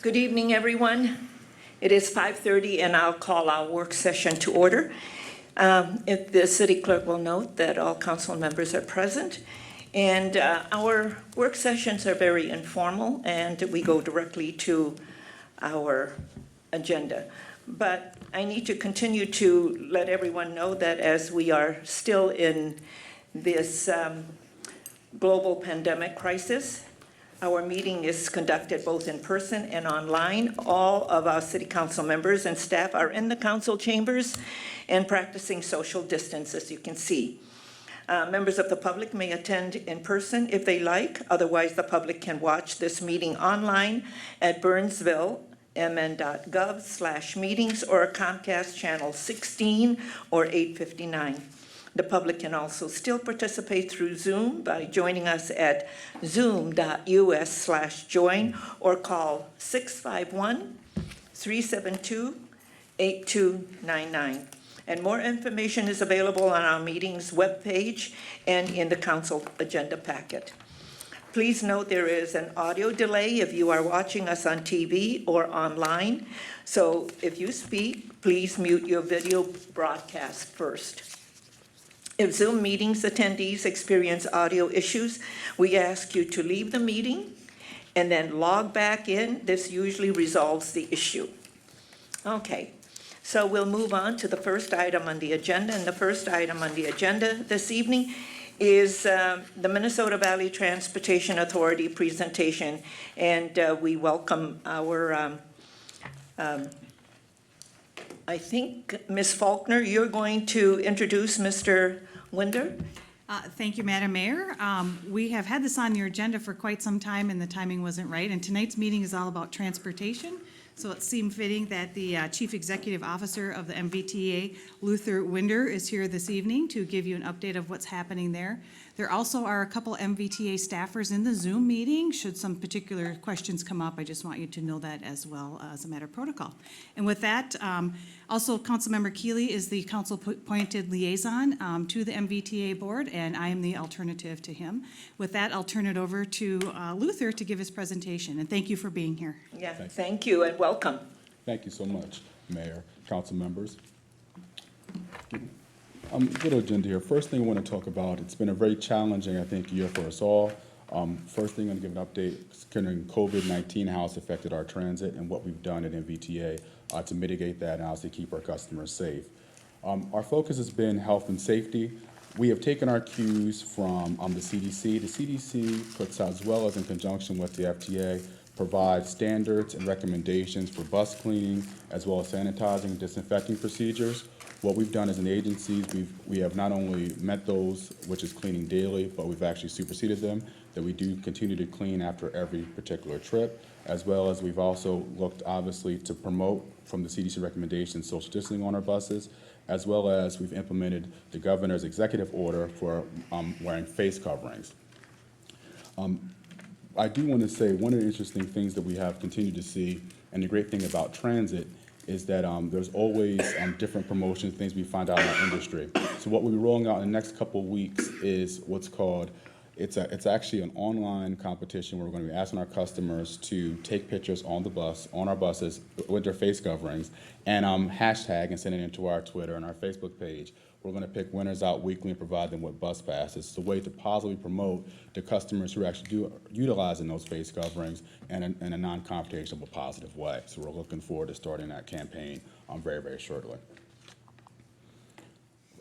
Good evening, everyone. It is 5:30 and I'll call our work session to order. If the city clerk will note that all council members are present, and our work sessions are very informal and we go directly to our agenda. But I need to continue to let everyone know that as we are still in this global pandemic crisis, our meeting is conducted both in person and online. All of our city council members and staff are in the council chambers and practicing social distance, as you can see. Members of the public may attend in person if they like. Otherwise, the public can watch this meeting online at Burnsville, mn.gov/meetings, or Comcast channel 16 or 859. The public can also still participate through Zoom by joining us at zoom.us/join or call 651-372-8299. And more information is available on our meeting's webpage and in the council agenda packet. Please note there is an audio delay if you are watching us on TV or online. So if you speak, please mute your video broadcast first. If Zoom meetings attendees experience audio issues, we ask you to leave the meeting and then log back in. This usually resolves the issue. Okay, so we'll move on to the first item on the agenda. And the first item on the agenda this evening is the Minnesota Valley Transportation Authority presentation. And we welcome our I think, Ms. Faulkner, you're going to introduce Mr. Winder. Thank you, Madam Mayor. We have had this on your agenda for quite some time and the timing wasn't right. And tonight's meeting is all about transportation. So it seemed fitting that the Chief Executive Officer of the MVTA, Luther Winder, is here this evening to give you an update of what's happening there. There also are a couple MVTA staffers in the Zoom meeting. Should some particular questions come up, I just want you to know that as well as a matter of protocol. And with that, also Councilmember Keeley is the council-appointed liaison to the MVTA board, and I am the alternative to him. With that, I'll turn it over to Luther to give his presentation, and thank you for being here. Yeah, thank you and welcome. Thank you so much, Mayor, council members. Good agenda here. First thing I want to talk about, it's been a very challenging, I think, year for us all. First thing I'm going to give an update concerning COVID-19, how it's affected our transit and what we've done at MVTA to mitigate that and obviously keep our customers safe. Our focus has been health and safety. We have taken our cues from the CDC. The CDC puts out, as well as in conjunction with the FTA, provides standards and recommendations for bus cleaning, as well as sanitizing and disinfecting procedures. What we've done as an agency, we have not only met those, which is cleaning daily, but we've actually superseded them, that we do continue to clean after every particular trip, as well as we've also looked, obviously, to promote from the CDC recommendations social distancing on our buses, as well as we've implemented the governor's executive order for wearing face coverings. I do want to say one of the interesting things that we have continued to see, and the great thing about transit, is that there's always different promotions, things we find out in our industry. So what we'll be rolling out in the next couple of weeks is what's called, it's actually an online competition where we're going to be asking our customers to take pictures on the bus, on our buses, with their face coverings, and hashtag and send it into our Twitter and our Facebook page. We're going to pick winners out weekly and provide them with bus passes. It's a way to positively promote the customers who actually do utilizing those face coverings in a non-confrontational but positive way. So we're looking forward to starting that campaign very, very shortly.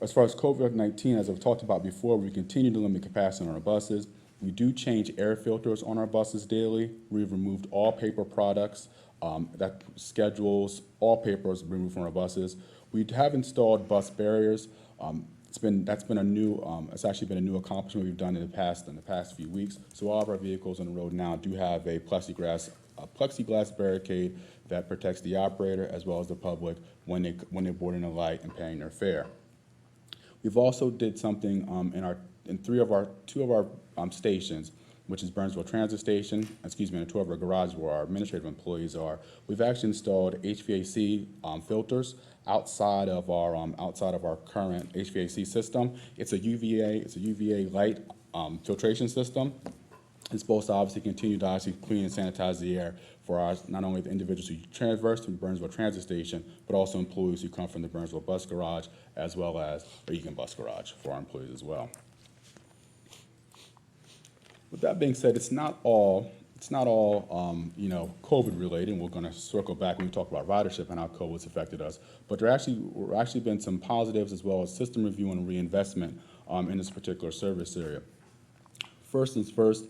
As far as COVID-19, as I've talked about before, we continue to limit capacity on our buses. We do change air filters on our buses daily. We've removed all paper products. That schedules all papers removed from our buses. We have installed bus barriers. It's actually been a new accomplishment we've done in the past few weeks. So all of our vehicles on the road now do have a plexiglass barricade that protects the operator as well as the public when they're boarding a light and paying their fare. We've also did something in two of our stations, which is Burnsville Transit Station, and two of our garages where our administrative employees are. We've actually installed HVAC filters outside of our current HVAC system. It's a UVA light filtration system. It's supposed to obviously continue to obviously clean and sanitize the air for our, not only the individuals who transverse from Burnsville Transit Station, but also employees who come from the Burnsville Bus Garage, as well as the Egan Bus Garage for our employees as well. With that being said, it's not all you know, COVID related, and we're going to circle back when we talk about ridership and how COVID's affected us. But there were actually been some positives as well as system review and reinvestment in this particular service area. First things first,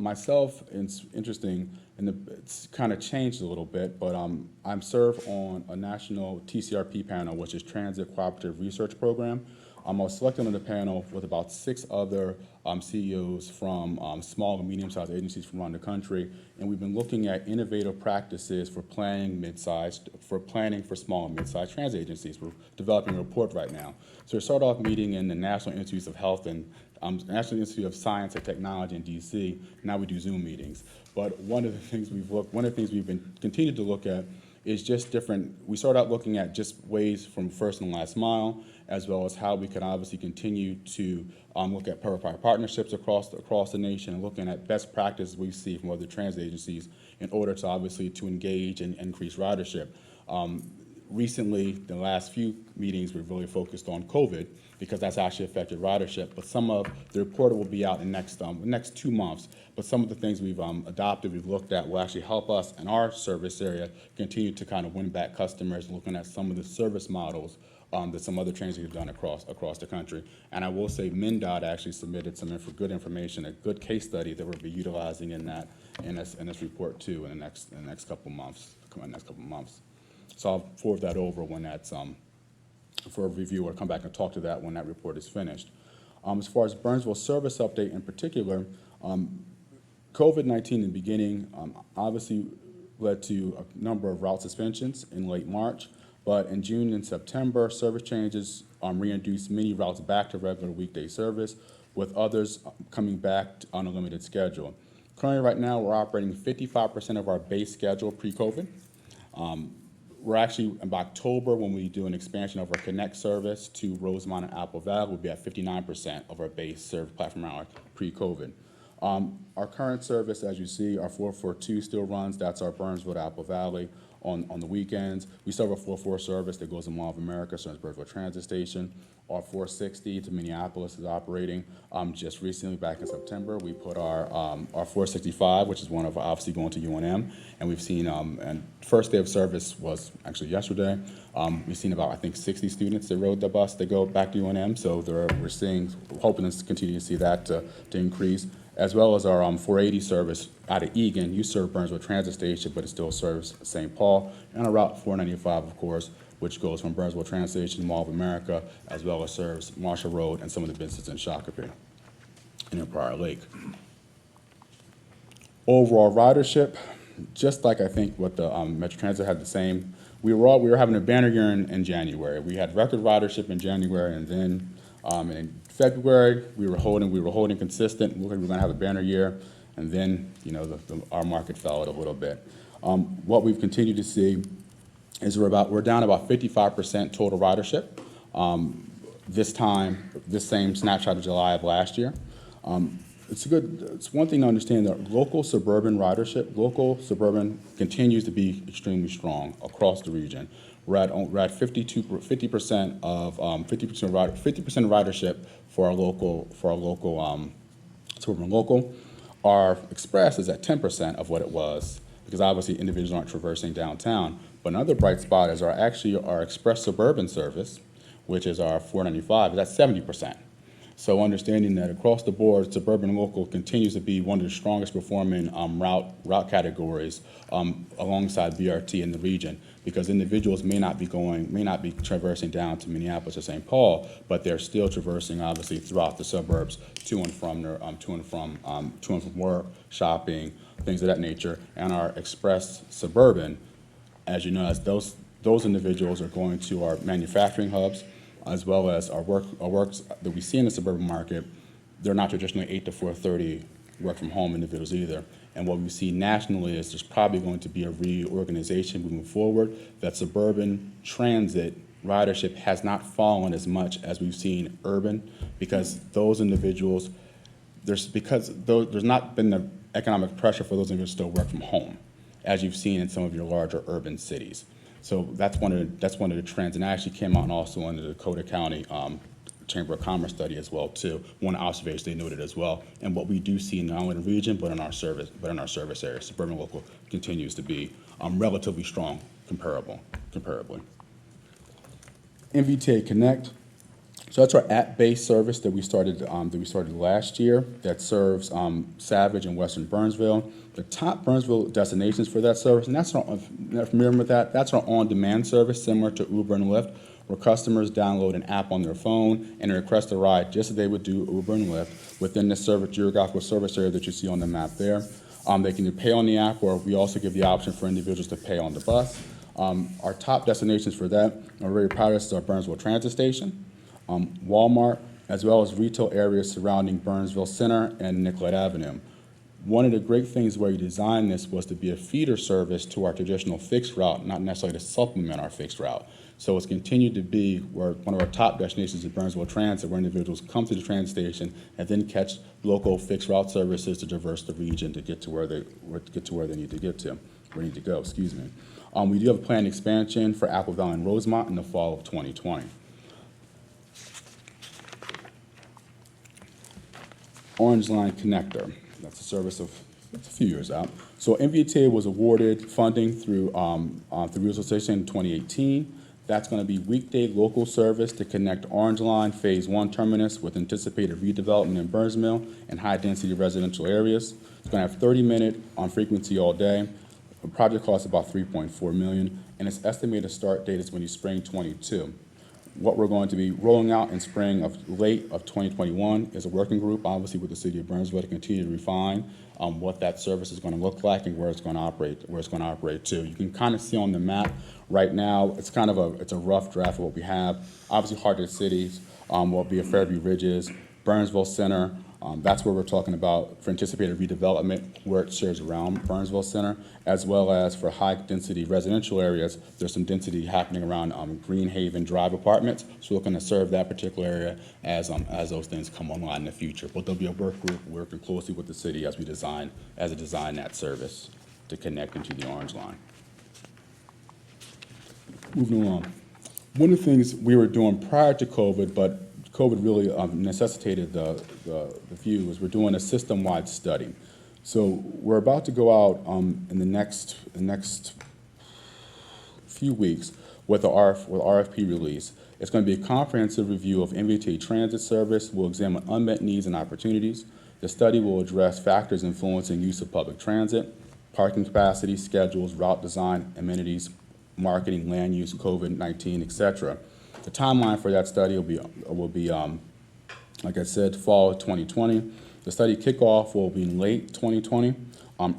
myself, it's interesting, and it's kind of changed a little bit, but I'm served on a national TCRP panel, which is Transit Cooperative Research Program. I was selected on the panel with about 6 other CEOs from small and medium-sized agencies from around the country, and we've been looking at innovative practices for planning for small and mid-sized transit agencies. We're developing a report right now. So we started off meeting in the National Institutes of Health and National Institute of Science and Technology in DC. Now we do Zoom meetings. But one of the things we've been continued to look at is just different. We started out looking at just ways from first and last mile, as well as how we can obviously continue to look at public-private partnerships across the nation, and looking at best practices we see from other transit agencies in order to obviously to engage and increase ridership. Recently, the last few meetings we've really focused on COVID because that's actually affected ridership. But some of the report will be out in the next 2 months. But some of the things we've adopted, we've looked at, will actually help us in our service area continue to kind of win back customers, looking at some of the service models that some other transit have done across the country. And I will say MnDOT actually submitted some good information, a good case study that we'll be utilizing in this report too in the next couple months. So I'll forward that over when that's for a review, or come back and talk to that when that report is finished. As far as Burnsville service update in particular, COVID-19 in the beginning obviously led to a number of route suspensions in late March, but in June and September, service changes reintroduced many routes back to regular weekday service, with others coming back on a limited schedule. Currently, right now, we're operating 55% of our base schedule pre-COVID. We're actually, in October, when we do an expansion of our Connect service to Rosemont and Apple Valley, we'll be at 59% of our base served platform hour pre-COVID. Our current service, as you see, our 442 still runs. That's our Burnsville to Apple Valley on the weekends. We still have a 44 service that goes to Mall of America, serves Burnsville Transit Station. Our 460 to Minneapolis is operating. Just recently, back in September, we put our 465, which is one of obviously going to UNM, and we've seen, and first day of service was actually yesterday. We've seen about, I think, 60 students that rode the bus that go back to UNM, so we're hoping to continue to see that to increase, as well as our 480 service out of Egan. You serve Burnsville Transit Station, but it still serves St. Paul, and our Route 495, of course, which goes from Burnsville Transit Station to Mall of America, as well as serves Marshall Road and some of the businesses in Shakopee and in Prior Lake. Overall ridership, just like I think what the Metro Transit had the same, we were having a banner year in January. We had record ridership in January, and then in February we were holding consistent. We were going to have a banner year, and then our market fell out a little bit. What we've continued to see is we're down about 55% total ridership. This same snapshot of July of last year. It's one thing to understand that local suburban continues to be extremely strong across the region. We're at 50% ridership for our local suburban local. Our express is at 10% of what it was, because obviously individuals aren't traversing downtown. But another bright spot is our express suburban service, which is our 495, is at 70%. So understanding that across the board, suburban local continues to be one of the strongest performing route categories alongside BRT in the region, because individuals may not be traversing down to Minneapolis or St. Paul, but they're still traversing obviously throughout the suburbs to and from work, shopping, things of that nature. And our express suburban, as you know, as those individuals are going to our manufacturing hubs, as well as our works that we see in the suburban market. They're not traditionally 8 to 4:30 work from home individuals either. And what we see nationally is there's probably going to be a reorganization moving forward, that suburban transit ridership has not fallen as much as we've seen urban, because those individuals, there's not been the economic pressure for those individuals to still work from home, as you've seen in some of your larger urban cities. So that's one of the trends, and that actually came out also in the Dakota County Chamber of Commerce study as well too. One observation they noted as well, and what we do see not only in the region but in our service area, suburban local continues to be relatively strong comparably. MVTA Connect. So that's our app-based service that we started last year that serves Savage and Western Burnsville. The top Burnsville destinations for that service, and that's our, if you're not familiar with that, that's our on-demand service similar to Uber and Lyft, where customers download an app on their phone and request a ride just as they would do Uber and Lyft within the geographical service area that you see on the map there. They can either pay on the app, or we also give the option for individuals to pay on the bus. Our top destinations for that, I'm very proud of this, is our Burnsville Transit Station, Walmart, as well as retail areas surrounding Burnsville Center and Nicollet Avenue. One of the great things where we designed this was to be a feeder service to our traditional fixed route, not necessarily to supplement our fixed route. So it's continued to be one of our top destinations is Burnsville Transit, where individuals come to the transit station and then catch local fixed route services to traverse the region to get to where they need to go. Excuse me. We do have a planned expansion for Apple Valley and Rosemont in the fall of 2020. Orange Line Connector. That's a service it's a few years out. So MVTA was awarded funding through Regional Station in 2018. That's going to be weekday local service to connect Orange Line Phase 1 terminus with anticipated redevelopment in Burnsville and high-density residential areas. It's going to have 30-minute on frequency all day. The project costs about $3.4 million, and its estimated start date is going to be spring 22. What we're going to be rolling out in late of 2021 is a working group, obviously with the city of Burnsville, to continue to refine what that service is going to look like and where it's going to operate to. You can kind of see on the map right now, it's a rough draft of what we have. Obviously, Heart cities will be at Fairview Ridges, Burnsville Center. That's where we're talking about for anticipated redevelopment, where it shares around Burnsville Center, as well as for high-density residential areas. There's some density happening around Greenhaven Drive apartments, so we're looking to serve that particular area as those things come online in the future. But there'll be a work group working closely with the city as we design that service to connect into the Orange Line. Moving along. One of the things we were doing prior to COVID, but COVID really necessitated the view, was we're doing a system-wide study. So we're about to go out in the next few weeks with RFP release. It's going to be a comprehensive review of MBTA transit service. We'll examine unmet needs and opportunities. The study will address factors influencing use of public transit, parking capacity, schedules, route design, amenities, marketing, land use, COVID-19, etc. The timeline for that study will be like I said, fall of 2020. The study kickoff will be in late 2020,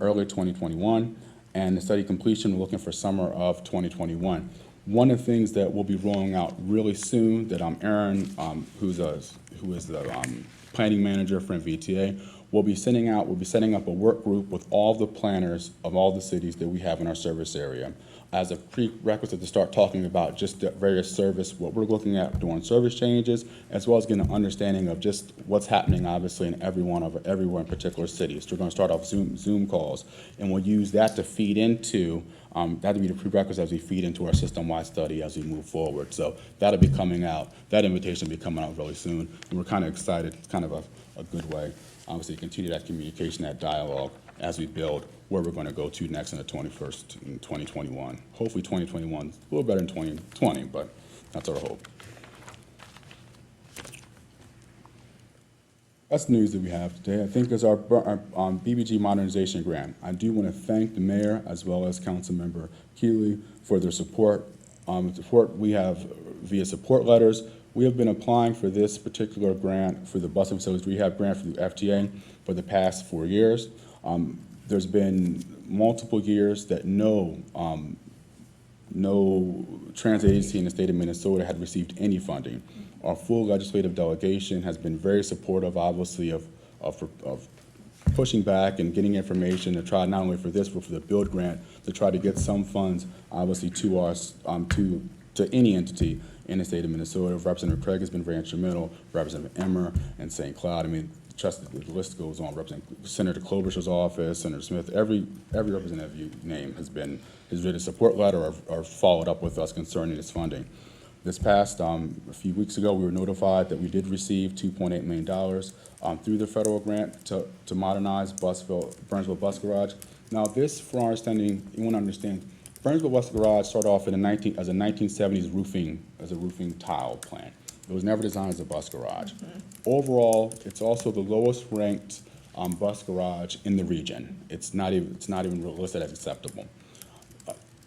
early 2021, and the study completion we're looking for summer of 2021. One of the things that we'll be rolling out really soon that Aaron, who is the planning manager for MVTA, we'll be setting up a work group with all the planners of all the cities that we have in our service area as a prerequisite to start talking about just the various service, what we're looking at doing service changes, as well as getting an understanding of just what's happening, obviously, in every one particular city. So we're going to start off Zoom calls, and we'll use that to feed into, that'll be the prerequisite as we feed into our system-wide study as we move forward. So that'll be coming out, that invitation will be coming out really soon, and we're kind of excited. It's kind of a good way, obviously, to continue that communication, that dialogue, as we build where we're going to go to next in 2021. Hopefully 2021 is a little better than 2020, but that's our hope. That's the news that we have today. I think there's our BBG Modernization Grant. I do want to thank the mayor as well as Councilmember Keeley for their support. Support we have via support letters. We have been applying for this particular grant for the bus and facilities rehab grant for the FTA for the past 4 years. There's been multiple years that no transit agency in the state of Minnesota had received any funding. Our full legislative delegation has been very supportive, obviously, of pushing back and getting information to try not only for this, but for the build grant to try to get some funds, obviously, to us, to any entity in the state of Minnesota. Representative Craig has been very instrumental, Representative Emmer and St. Cloud. I mean, trust the list goes on. Senator Klobuchar's office, Senator Smith, every representative you name has written a support letter or followed up with us concerning this funding. This past, a few weeks ago, we were notified that we did receive $2.8 million through the federal grant to modernize Burnsville Bus Garage. Now this, from our understanding, you want to understand, Burnsville Bus Garage started off in as a 1970s roofing tile plant. It was never designed as a bus garage. Mm-hmm. Overall, it's also the lowest ranked bus garage in the region. It's not even listed as acceptable.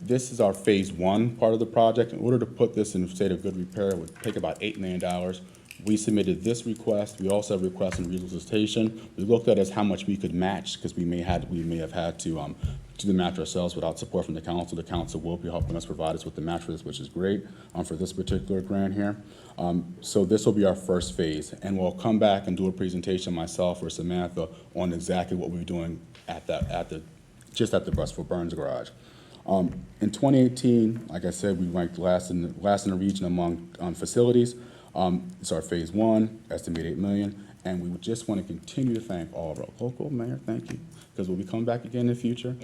This is our phase one part of the project. In order to put this in a state of good repair, it would take about $8 million. We submitted this request. We also have requests in resolicitation. We looked at as how much we could match, because we may have had to do the match ourselves without support from the council. The council will be helping us provide us with the match for this, which is great for this particular grant here. So this will be our first phase, and we'll come back and do a presentation, myself or Samantha, on exactly what we're doing just at the Burnsville Burns Garage. In 2018, like I said, we ranked last in the region among facilities. It's our phase one, estimated $8 million, and we would just want to continue to thank all of our local mayor, thank you, because we'll be coming back again in the future.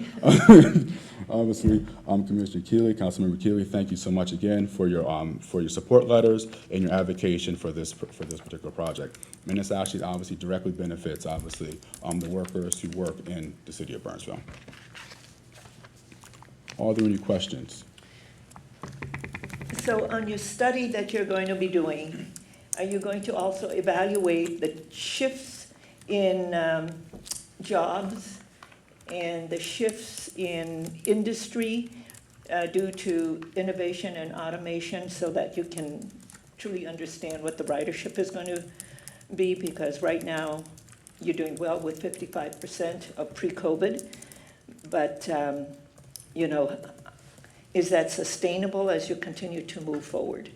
Obviously, Commissioner Keeley, Councilmember Keeley, thank you so much again for your support letters and your advocacy for this particular project. And this actually obviously directly benefits the workers who work in the city of Burnsville. Are there any questions? So on your study that you're going to be doing, are you going to also evaluate the shifts in jobs and the shifts in industry due to innovation and automation, so that you can truly understand what the ridership is going to be? Because right now you're doing well with 55% of pre-COVID, but is that sustainable as you continue to move forward?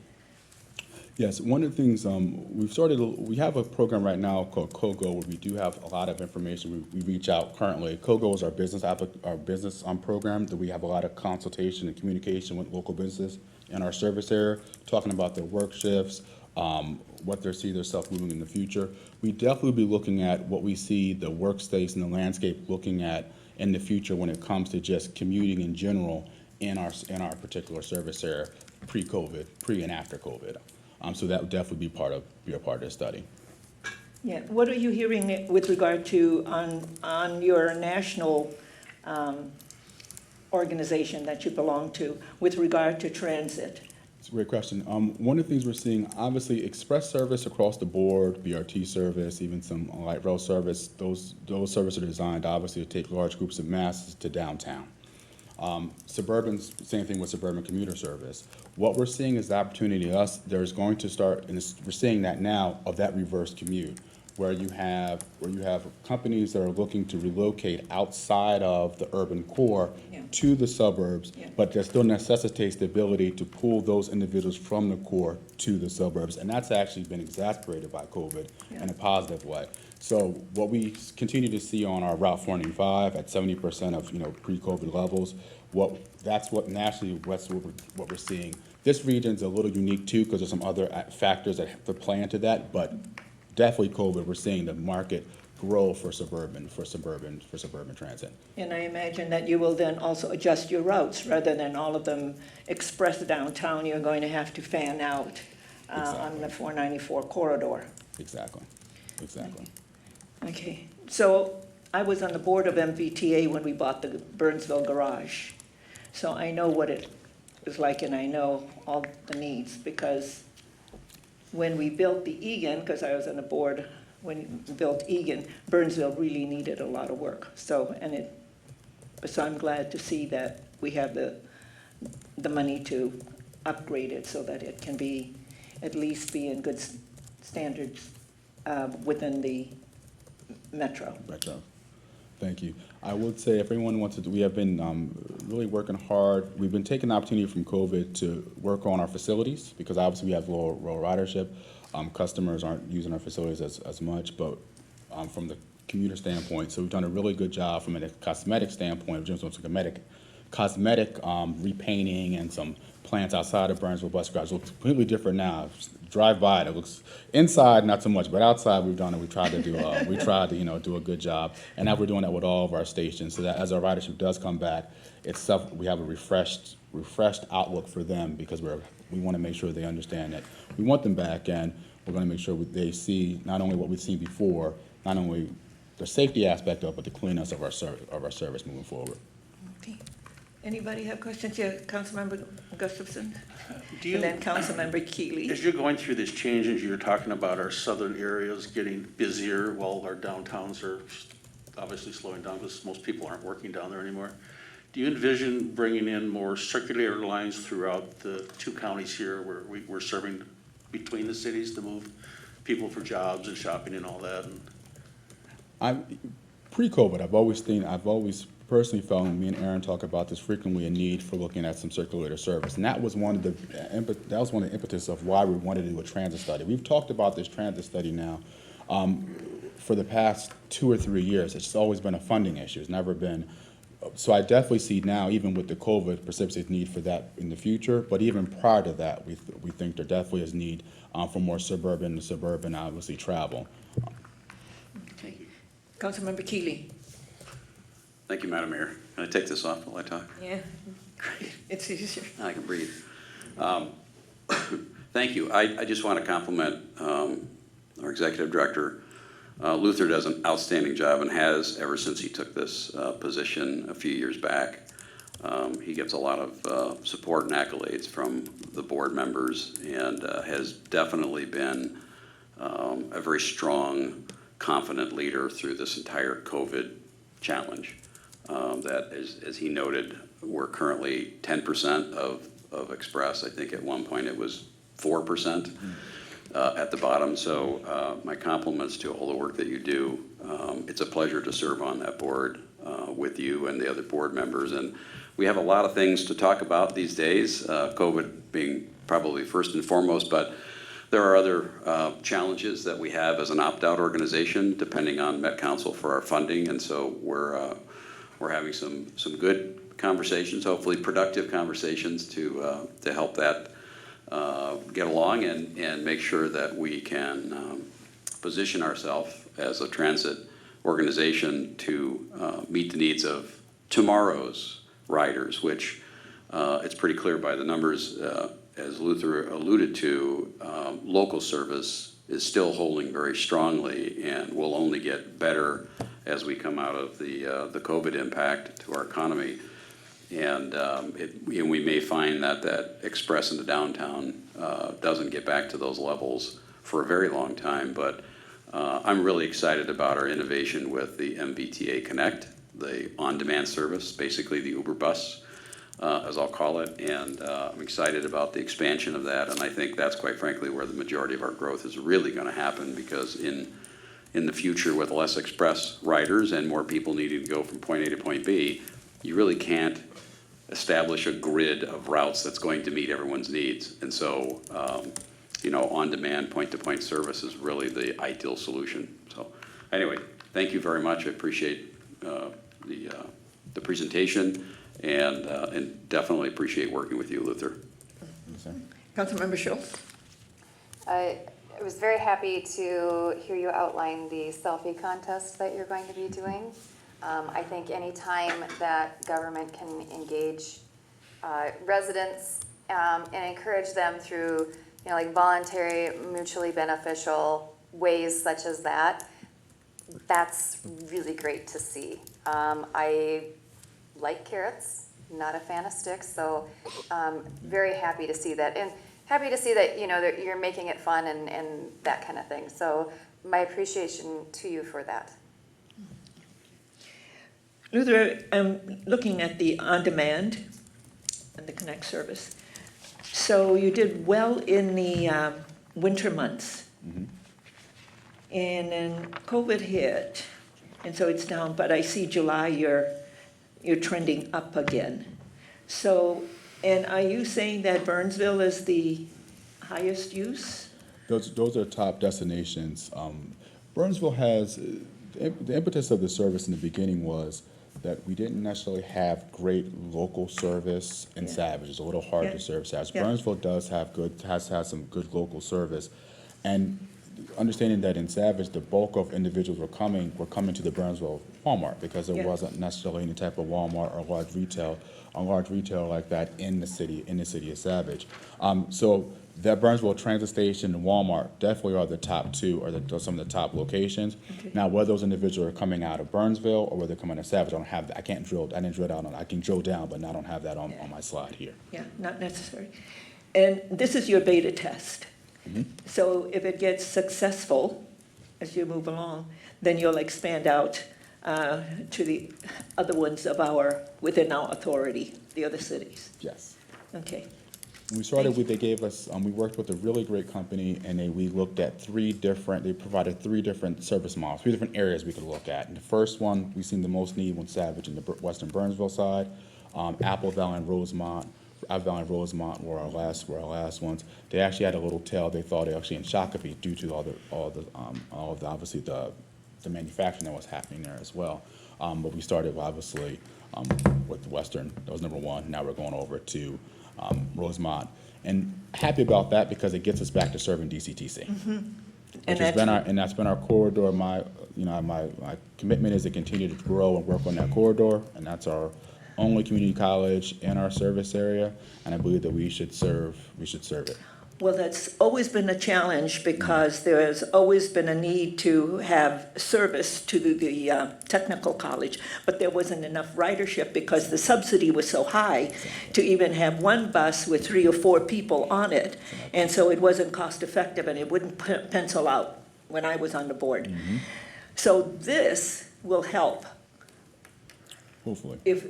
Yes, one of the things we have a program right now called COGO, where we do have a lot of information. We reach out currently. COGO is our business program that we have a lot of consultation and communication with local businesses in our service area, talking about their work shifts, what they see themselves moving in the future. We definitely be looking at what we see the workspace and the landscape looking at in the future when it comes to just commuting in general in our particular service area, pre-COVID, pre and after COVID. So that would definitely be a part of this study. Yeah. What are you hearing with regard to on your national organization that you belong to with regard to transit? It's a great question. One of the things we're seeing, obviously, express service across the board, BRT service, even some light rail service, those services are designed, obviously, to take large groups of masses to downtown. Suburban, same thing with suburban commuter service. What we're seeing is the opportunity there's going to start, and we're seeing that now, of that reverse commute, where you have companies that are looking to relocate outside of the urban core to the suburbs, but that still necessitates the ability to pull those individuals from the core to the suburbs. And that's actually been exacerbated by COVID in a positive way. So what we continue to see on our Route 495 at 70% of pre-COVID levels, that's what we're seeing. This region's a little unique too, because there's some other factors that have to play into that, but definitely COVID, we're seeing the market grow for suburban transit. And I imagine that you will then also adjust your routes rather than all of them express downtown. You're going to have to fan out on the 494 corridor. Exactly. Okay. So I was on the board of MVTA when we bought the Burnsville garage. So I know what it is like, and I know all the needs, because when we built the Egan, because I was on the board when we built Egan, Burnsville really needed a lot of work. So I'm glad to see that we have the money to upgrade it so that it can be at least be in good standards within the metro. Thank you. I would say if anyone wants to, we have been really working hard. We've been taking the opportunity from COVID to work on our facilities, because obviously we have low ridership. Customers aren't using our facilities as much, but from the commuter standpoint, so we've done a really good job from a cosmetic standpoint, just some cosmetic repainting and some plants outside of Burnsville bus garage. It looks completely different now. Drive by it, it looks inside not so much, but outside we've done it. We tried to do do a good job, and now we're doing that with all of our stations. So that as our ridership does come back, we have a refreshed outlook for them, because we want to make sure they understand that we want them back, and we're going to make sure they see not only what we've seen before, not only the safety aspect of it, but the cleanness of our service moving forward. Okay. Anybody have questions? Yeah, Councilmember Gustafson, Do and then Councilmember Keeley. As you're going through these changes, you're talking about our southern areas getting busier while our downtowns are obviously slowing down because most people aren't working down there anymore. Do you envision bringing in more circular lines throughout the two counties here where we're serving between the cities to move people for jobs and shopping and all that? Pre-COVID, I've always personally felt, and me and Aaron talk about this frequently, a need for looking at some circulator service, and that was one of the impetus of why we wanted to do a transit study. We've talked about this transit study now for the past 2 or 3 years. It's always been a funding issue. It's never been. So I definitely see now, even with the COVID, precipitated need for that in the future. But even prior to that, we think there definitely is need for more suburban obviously travel. Okay. Councilmember Keeley. Thank you, Madam Mayor. Can I take this off while I talk? Yeah, great. It's easier. I can breathe. Thank you. I just want to compliment our executive director. Luther does an outstanding job and has ever since he took this position a few years back. He gets a lot of support and accolades from the board members, and has definitely been a very strong, confident leader through this entire COVID challenge. That, as he noted, we're currently 10% of Express. I think at one point it was 4% at the bottom. So my compliments to all the work that you do. It's a pleasure to serve on that board with you and the other board members. And we have a lot of things to talk about these days, COVID being probably first and foremost, but there are other challenges that we have as an opt-out organization, depending on Met Council for our funding. And so we're having some good conversations, hopefully productive conversations to help that get along and make sure that we can position ourselves as a transit organization to meet the needs of tomorrow's riders, which it's pretty clear by the numbers, as Luther alluded to, local service is still holding very strongly and will only get better as we come out of the COVID impact to our economy. And we may find that express into downtown doesn't get back to those levels for a very long time, but I'm really excited about our innovation with the MBTA Connect, the on-demand service, basically the Uber bus, as I'll call it, and I'm excited about the expansion of that, and I think that's quite frankly where the majority of our growth is really going to happen, because in the future with less express riders and more people needing to go from point A to point B, you really can't establish a grid of routes that's going to meet everyone's needs. And so, on-demand, point-to-point service is really the ideal solution. So anyway, thank you very much. I appreciate the presentation and definitely appreciate working with you, Luther. Councilmember Schultz. I was very happy to hear you outline the selfie contest that you're going to be doing. I think any time that government can engage residents and encourage them through, like voluntary, mutually beneficial ways such as that, that's really great to see. I like carrots, not a fan of sticks, so very happy to see that. And happy to see that, that you're making it fun and that kind of thing. So my appreciation to you for that. Luther, I'm looking at the on-demand and the Connect service. So you did well in the winter months. Mm-hmm. And then COVID hit, and so it's down, but I see July you're trending up again. So, and are you saying that Burnsville is the highest use? Those are top destinations. Burnsville has, the impetus of the service in the beginning was that we didn't necessarily have great local service in Yeah. Savage. It's a little hard Yeah. to serve Savage. Yeah. Burnsville has some good local service. And understanding that in Savage, the bulk of individuals were coming to the Burnsville Walmart because there Yeah. wasn't necessarily any type of Walmart or large retail like that in the city of Savage. So that Burnsville Transit Station and Walmart definitely are the top two, or some of the top locations. Okay. Now, whether those individuals are coming out of Burnsville or whether they're coming to Savage, I don't have that. I didn't drill down on it. I can drill down, but I don't have that on my slide here. Yeah, not necessary. And this is your beta test. So if it gets successful as you move along, then you'll expand out to the other ones within our authority, the other cities. Yes. Okay. When we started with, they gave us, we worked with a really great company, and we looked at they provided 3 different service models, 3 different areas we could look at. And the first one, we seen the most need was Savage in the western Burnsville side. Apple Valley and Rosemont were our last ones. They actually had a little tail. They thought actually in Shakopee due to all the obviously the manufacturing that was happening there as well. But we started obviously with the western. That was number 1. Now we're going over to Rosemont, and happy about that because it gets us back to serving DCTC. And That's been our corridor. My commitment is to continue to grow and work on that corridor, and that's our only community college in our service area, and I believe that we should serve it. Well, that's always been a challenge because there has always been a need to have service to the technical college, but there wasn't enough ridership because the subsidy was so high to even have one bus with 3 or 4 people on it. And so it wasn't cost effective and it wouldn't pencil out when I was on the board. So this will help Hopefully. if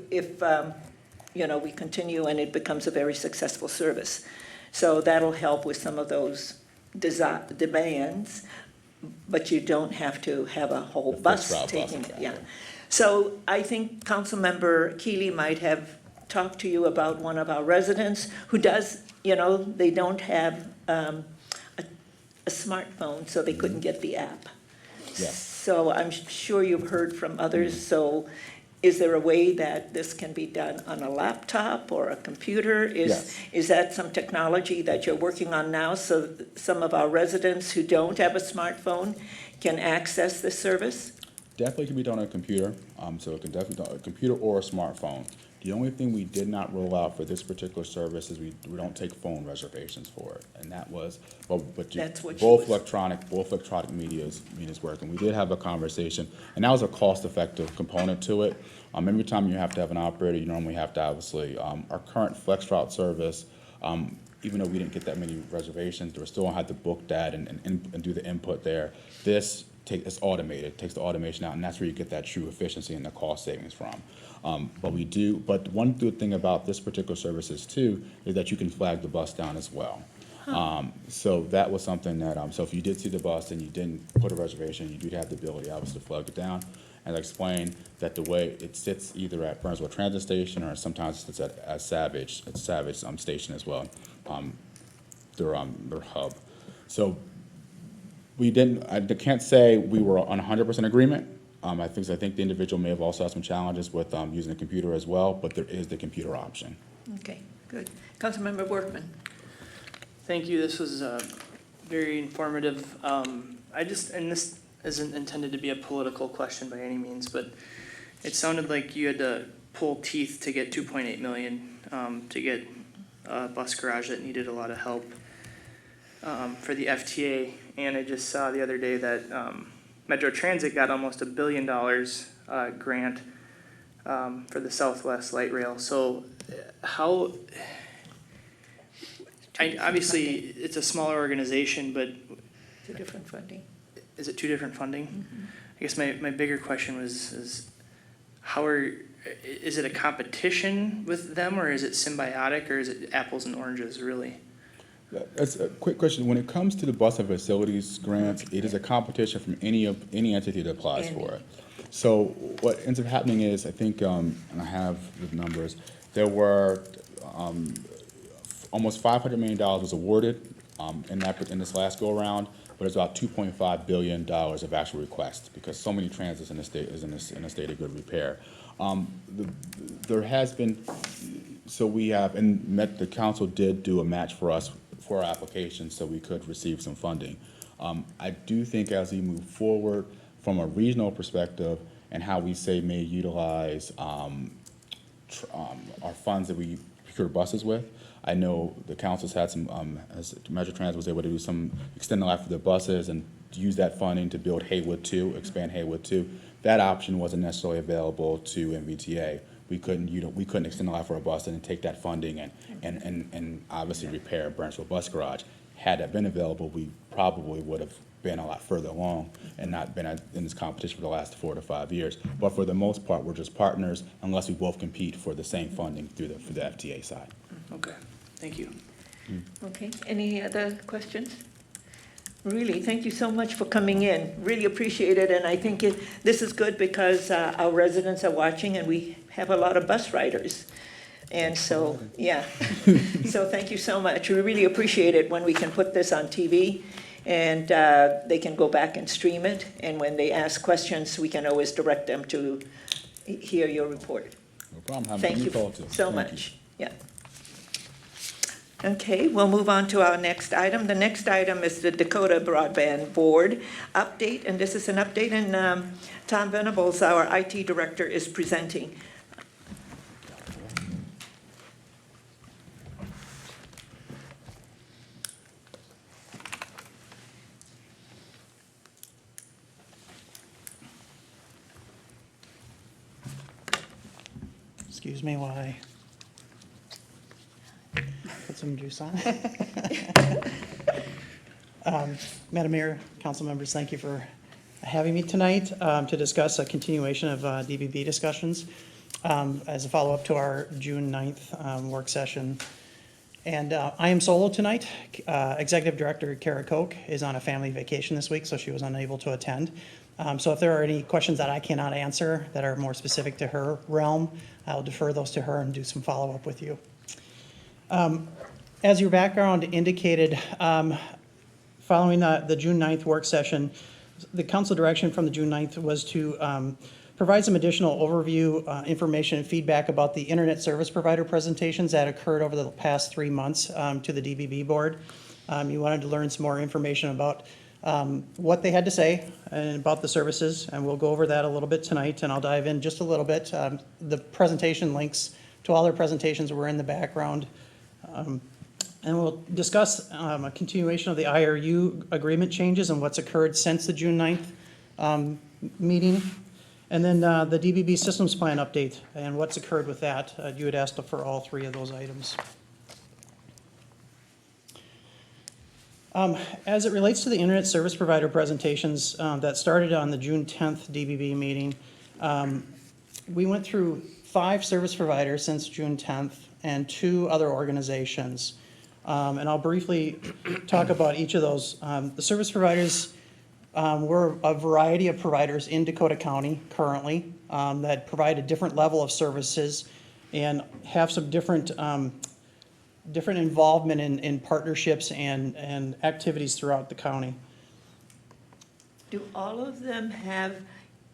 we continue and it becomes a very successful service. So that'll help with some of those demands, but you don't have to have a whole bus route taking bus, it, yeah. So I think Councilmember Keeley might have talked to you about one of our residents who does, they don't have a smartphone, so they couldn't get the app. Yes. So I'm sure you've heard from others, so is there a way that this can be done on a laptop or a computer? Yes. Is that some technology that you're working on now so some of our residents who don't have a smartphone can access this service? Definitely can be done on a computer, so it can definitely be done on a computer or a smartphone. The only thing we did not roll out for this particular service is we don't take phone reservations for it, and that was, That's what both electronic medias work, and we did have a conversation, and that was a cost-effective component to it. Every time you have to have an operator, you normally have to obviously, our current flex route service, even though we didn't get that many reservations, we still had to book that and do the input there. It's automated, takes the automation out, and that's where you get that true efficiency and the cost savings from. But one good thing about this particular services too is that you can flag the bus down as well. So that was something that, so if you did see the bus and you didn't put a reservation, you do have the ability obviously to flag it down. And I explained that the way it sits either at Burnsville Transit Station or sometimes it's at Savage Station as well, their hub. So I can't say we were on 100% agreement. I think the individual may have also had some challenges with using a computer as well, but there is the computer option. Okay, good. Councilmember Workman. Thank you. This was very informative. And this isn't intended to be a political question by any means, but it sounded like you had to pull teeth to get $2.8 million to get a bus garage that needed a lot of help for the FTA. And I just saw the other day that Metro Transit got almost $1 billion grant for the Southwest Light Rail. So obviously it's a smaller organization, but Two different funding. is it 2 different funding? Mm-hmm. I guess my bigger question is is it a competition with them, or is it symbiotic, or is it apples and oranges really? That's a quick question. When it comes to the bus and facilities grants, it is a competition from any entity that applies for it. So what ends up happening is, I think, and I have the numbers, there were almost $500 million was awarded in this last go around. but it's about $2.5 billion of actual requests because so many transits in the state is in a state of good repair. There has been, so we have, and the council did do a match for us for our application so we could receive some funding. I do think as we move forward from a regional perspective and how we say may utilize our funds that we procure buses with, I know the council's had some, as Metro Trans was able to do some extend the life of their buses and use that funding to build Haywood 2, expand Haywood 2. That option wasn't necessarily available to MVTA. We couldn't extend the life of our bus and take that funding and obviously repair Burnsville Bus Garage. Had that been available, we probably would have been a lot further along and not been in this competition for the last 4 to 5 years. But for the most part, we're just partners unless we both compete for the same funding for the FTA side. Okay, thank you. Okay, any other questions? Really, thank you so much for coming in. Really appreciate it, and I think this is good because our residents are watching and we have a lot of bus riders. And so, yeah, so thank you so much. We really appreciate it when we can put this on TV and they can go back and stream it. And when they ask questions, we can always direct them to hear your report. No problem. Thank you so so much. Yeah. Okay, we'll move on to our next item. The next item is the Dakota Broadband Board update, and this is an update, and Tom Venables, our IT director, is presenting. Excuse me while I put some juice on. Madam Mayor, council members, thank you for having me tonight to discuss a continuation of DBB discussions as a follow-up to our June 9th work session. And I am solo tonight. Executive Director Kara Koch is on a family vacation this week, so she was unable to attend. So if there are any questions that I cannot answer that are more specific to her realm, I'll defer those to her and do some follow-up with you. As your background indicated, following the June 9th work session, the council direction from the June 9th was to provide some additional overview information and feedback about the internet service provider presentations that occurred over the past 3 months to the DBB board. You wanted to learn some more information about what they had to say and about the services, and we'll go over that a little bit tonight, and I'll dive in just a little bit. The presentation links to all their presentations were in the background. And we'll discuss a continuation of the IRU agreement changes and what's occurred since the June 9th meeting. And then the DBB systems plan update and what's occurred with that. You had asked for all 3 of those items. As it relates to the internet service provider presentations that started on the June 10th DBB meeting, we went through 5 service providers since June 10th and 2 other organizations. And I'll briefly talk about each of those. The service providers were a variety of providers in Dakota County currently that provide a different level of services and have some different involvement in partnerships and activities throughout the county. Do all of them have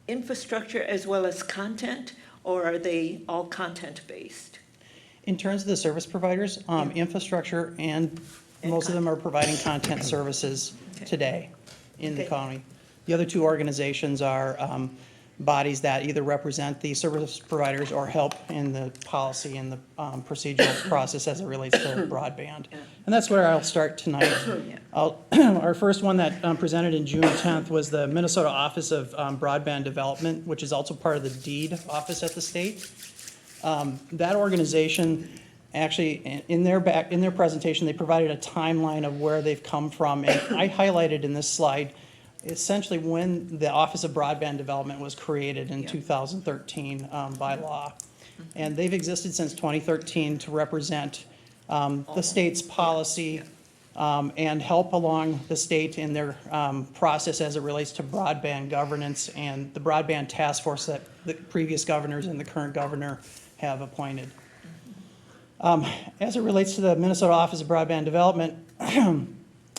infrastructure as well as content, or are they all content-based? In terms of the service providers, infrastructure and most of them are providing content services today in the county. The other 2 organizations are bodies that either represent the service providers or help in the policy and the procedural process as it relates to broadband. And that's where I'll start tonight. Our first one that presented in June 10th was the Minnesota Office of Broadband Development, which is also part of the DEED office at the state. That organization actually, in their presentation, they provided a timeline of where they've come from. And I highlighted in this slide essentially when the Office of Broadband Development was created in 2013 by law. And they've existed since 2013 to represent the state's policy and help along the state in their process as it relates to broadband governance and the broadband task force that the previous governors and the current governor have appointed. As it relates to the Minnesota Office of Broadband Development,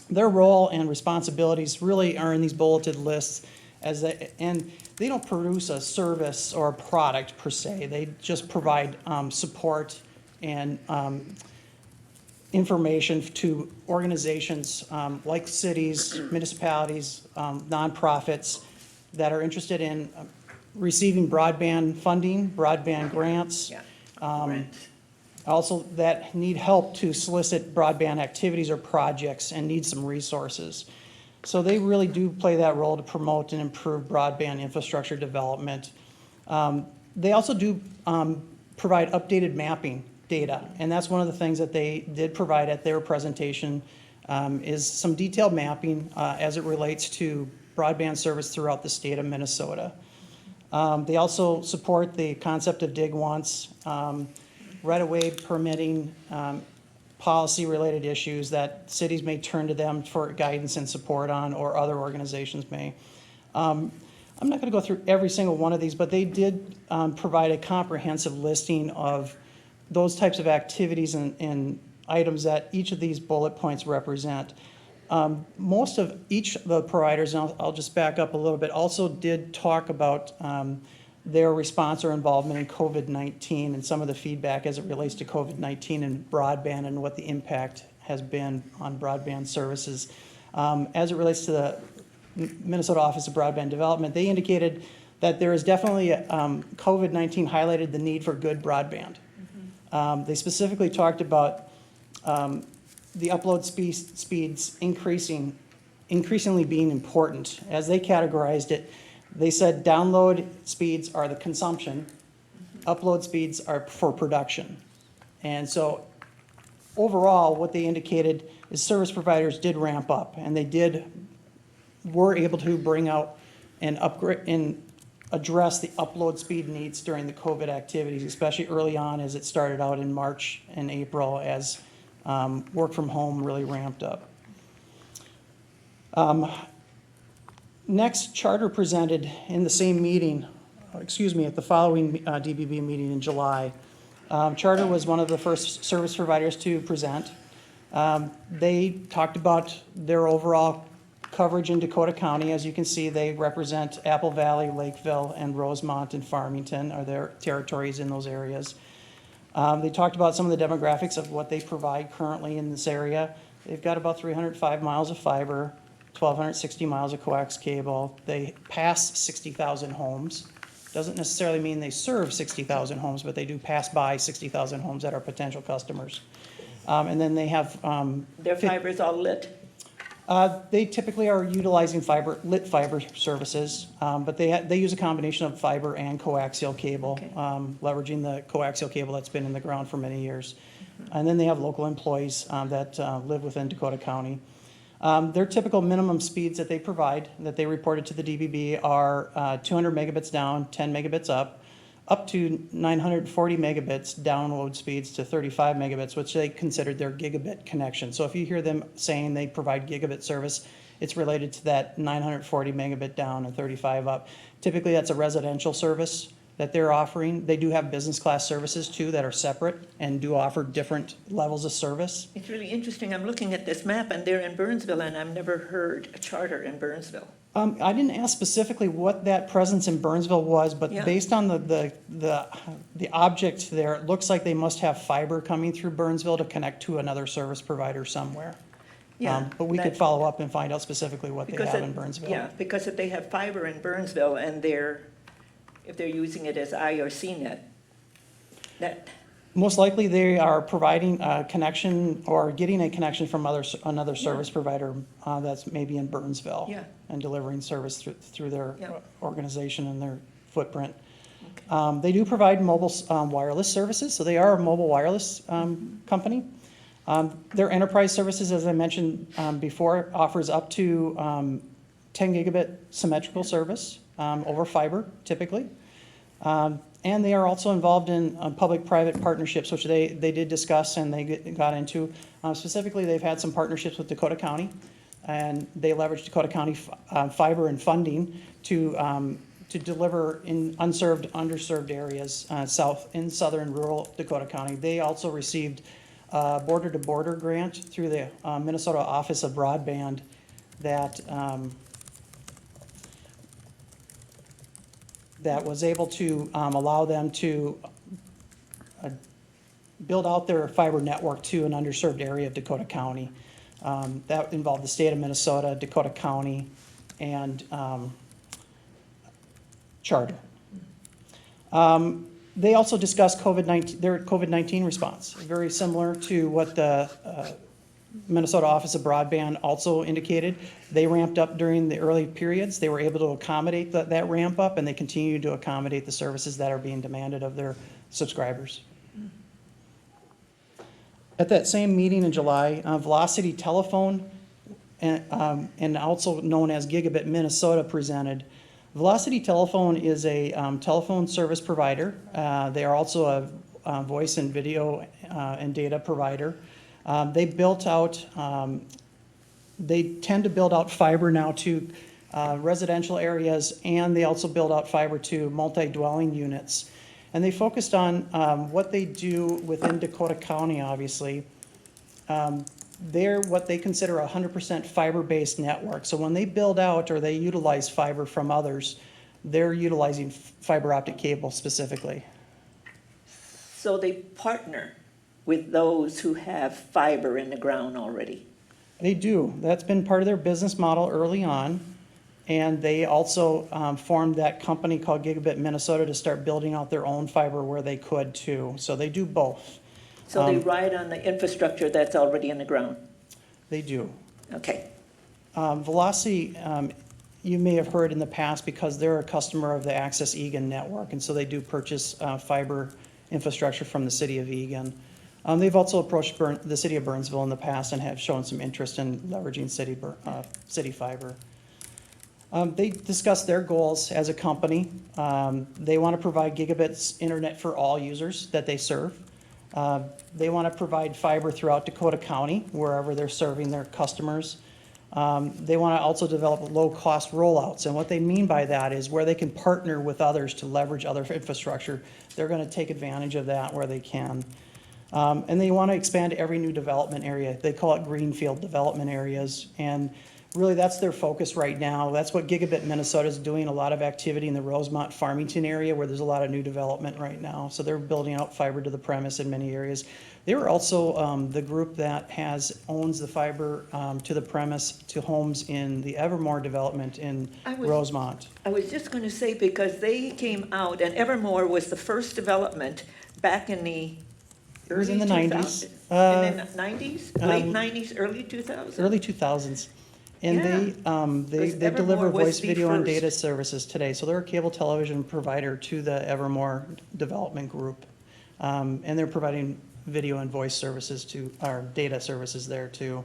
their role and responsibilities really are in these bulleted lists and they don't produce a service or a product per se. They just provide support and information to organizations like cities, municipalities, nonprofits that are interested in receiving broadband funding, broadband grants. Yeah. Grants. Also, that need help to solicit broadband activities or projects and need some resources. So they really do play that role to promote and improve broadband infrastructure development. They also do provide updated mapping data, and that's one of the things that they did provide at their presentation is some detailed mapping as it relates to broadband service throughout the state of Minnesota. They also support the concept of dig once, right-of-way permitting, policy-related issues that cities may turn to them for guidance and support on, or other organizations may. I'm not going to go through every single one of these, but they did provide a comprehensive listing of those types of activities and items that each of these bullet points represent. Most of each of the providers, and I'll just back up a little bit, also did talk about their response or involvement in COVID-19 and some of the feedback as it relates to COVID-19 and broadband and what the impact has been on broadband services. As it relates to the Minnesota Office of Broadband Development, they indicated that there is definitely, COVID-19 highlighted the need for good broadband. They specifically talked about the upload speeds increasingly being important. As they categorized it, they said download speeds are the consumption, upload speeds are for production. And so overall, what they indicated is service providers did ramp up, and they were able to bring out and upgrade and address the upload speed needs during the COVID activities, especially early on as it started out in March and April as work from home really ramped up. Next, Charter presented in the same meeting, at the following DBB meeting in July. Charter was one of the first service providers to present. They talked about their overall coverage in Dakota County. As you can see, they represent Apple Valley, Lakeville, and Rosemont and Farmington are their territories in those areas. They talked about some of the demographics of what they provide currently in this area. They've got about 305 miles of fiber, 1,260 miles of coax cable. They pass 60,000 homes. Doesn't necessarily mean they serve 60,000 homes, but they do pass by 60,000 homes that are potential customers. And then they have Their fiber is all lit? they typically are utilizing lit fiber services, but they use a combination of fiber and coaxial cable, Okay. Leveraging the coaxial cable that's been in the ground for many years. And then they have local employees that live within Dakota County. Their typical minimum speeds that they provide, that they reported to the DBB, are 200 megabits down, 10 megabits up to 940 megabits download speeds to 35 megabits, which they considered their gigabit connection. So if you hear them saying they provide gigabit service, it's related to that 940 megabit down and 35 up. Typically, that's a residential service that they're offering. They do have business class services too that are separate and do offer different levels of service. It's really interesting. I'm looking at this map, and they're in Burnsville, and I've never heard a charter in Burnsville. I didn't ask specifically what that presence in Burnsville was, but Yeah. based on the object there, it looks like they must have fiber coming through Burnsville to connect to another service provider somewhere. Yeah, But we could that- follow up and find out specifically what they Because have it- in Burnsville. Yeah, because if they have fiber in Burnsville and if they're using it as I or CNET, that, Most likely, they are providing a connection or getting a connection from another service provider that's maybe in Burnsville. Yeah. And delivering service through their Yeah. organization and their footprint. They do provide mobile wireless services, so they are a mobile wireless company. Their enterprise services, as I mentioned before, offers up to 10 gigabit symmetrical service over fiber typically. And they are also involved in public-private partnerships, which they did discuss and they got into. Specifically, they've had some partnerships with Dakota County, and they leverage Dakota County fiber and funding to deliver in underserved areas in southern rural Dakota County. They also received border-to-border grant through the Minnesota Office of Broadband that that was able to allow them to build out their fiber network to an underserved area of Dakota County. That involved the state of Minnesota, Dakota County, and Charter. They also discussed their COVID-19 response, very similar to what the Minnesota Office of Broadband also indicated. They ramped up during the early periods. They were able to accommodate that ramp up, and they continue to accommodate the services that are being demanded of their subscribers. At that same meeting in July, Velocity Telephone, and also known as Gigabit Minnesota, presented. Velocity Telephone is a telephone service provider. They are also a voice and video and data provider. They tend to build out fiber now to residential areas, and they also build out fiber to multi-dwelling units. And they focused on what they do within Dakota County, obviously. They're what they consider a 100% fiber-based network. So when they build out or they utilize fiber from others, they're utilizing fiber optic cable specifically. So they partner with those who have fiber in the ground already. They do. That's been part of their business model early on. And they also formed that company called Gigabit Minnesota to start building out their own fiber where they could too. So they do both. So they ride on the infrastructure that's already in the ground? They do. Okay. Velocity, you may have heard in the past because they're a customer of the Access Egan network, and so they do purchase fiber infrastructure from the city of Egan. They've also approached the city of Burnsville in the past and have shown some interest in leveraging city fiber. They discussed their goals as a company. They want to provide gigabit internet for all users that they serve. They want to provide fiber throughout Dakota County, wherever they're serving their customers. They want to also develop low-cost rollouts, and what they mean by that is where they can partner with others to leverage other infrastructure. They're going to take advantage of that where they can. And they want to expand to every new development area. They call it greenfield development areas, and really that's their focus right now. That's what Gigabit Minnesota is doing, a lot of activity in the Rosemont, Farmington area where there's a lot of new development right now. So they're building out fiber to the premise in many areas. They were also the group that owns the fiber to the premise to homes in the Evermore development in Rosemont. I was just going to say, because they came out, and Evermore was the first development back in the It was in the 90s. In the 90s? Late 90s, early 2000s? Early 2000s. And they Because deliver Evermore was voice, the video, and first. data services today. So they're a cable television provider to the Evermore development group. And they're providing video and voice services to, or data services there too.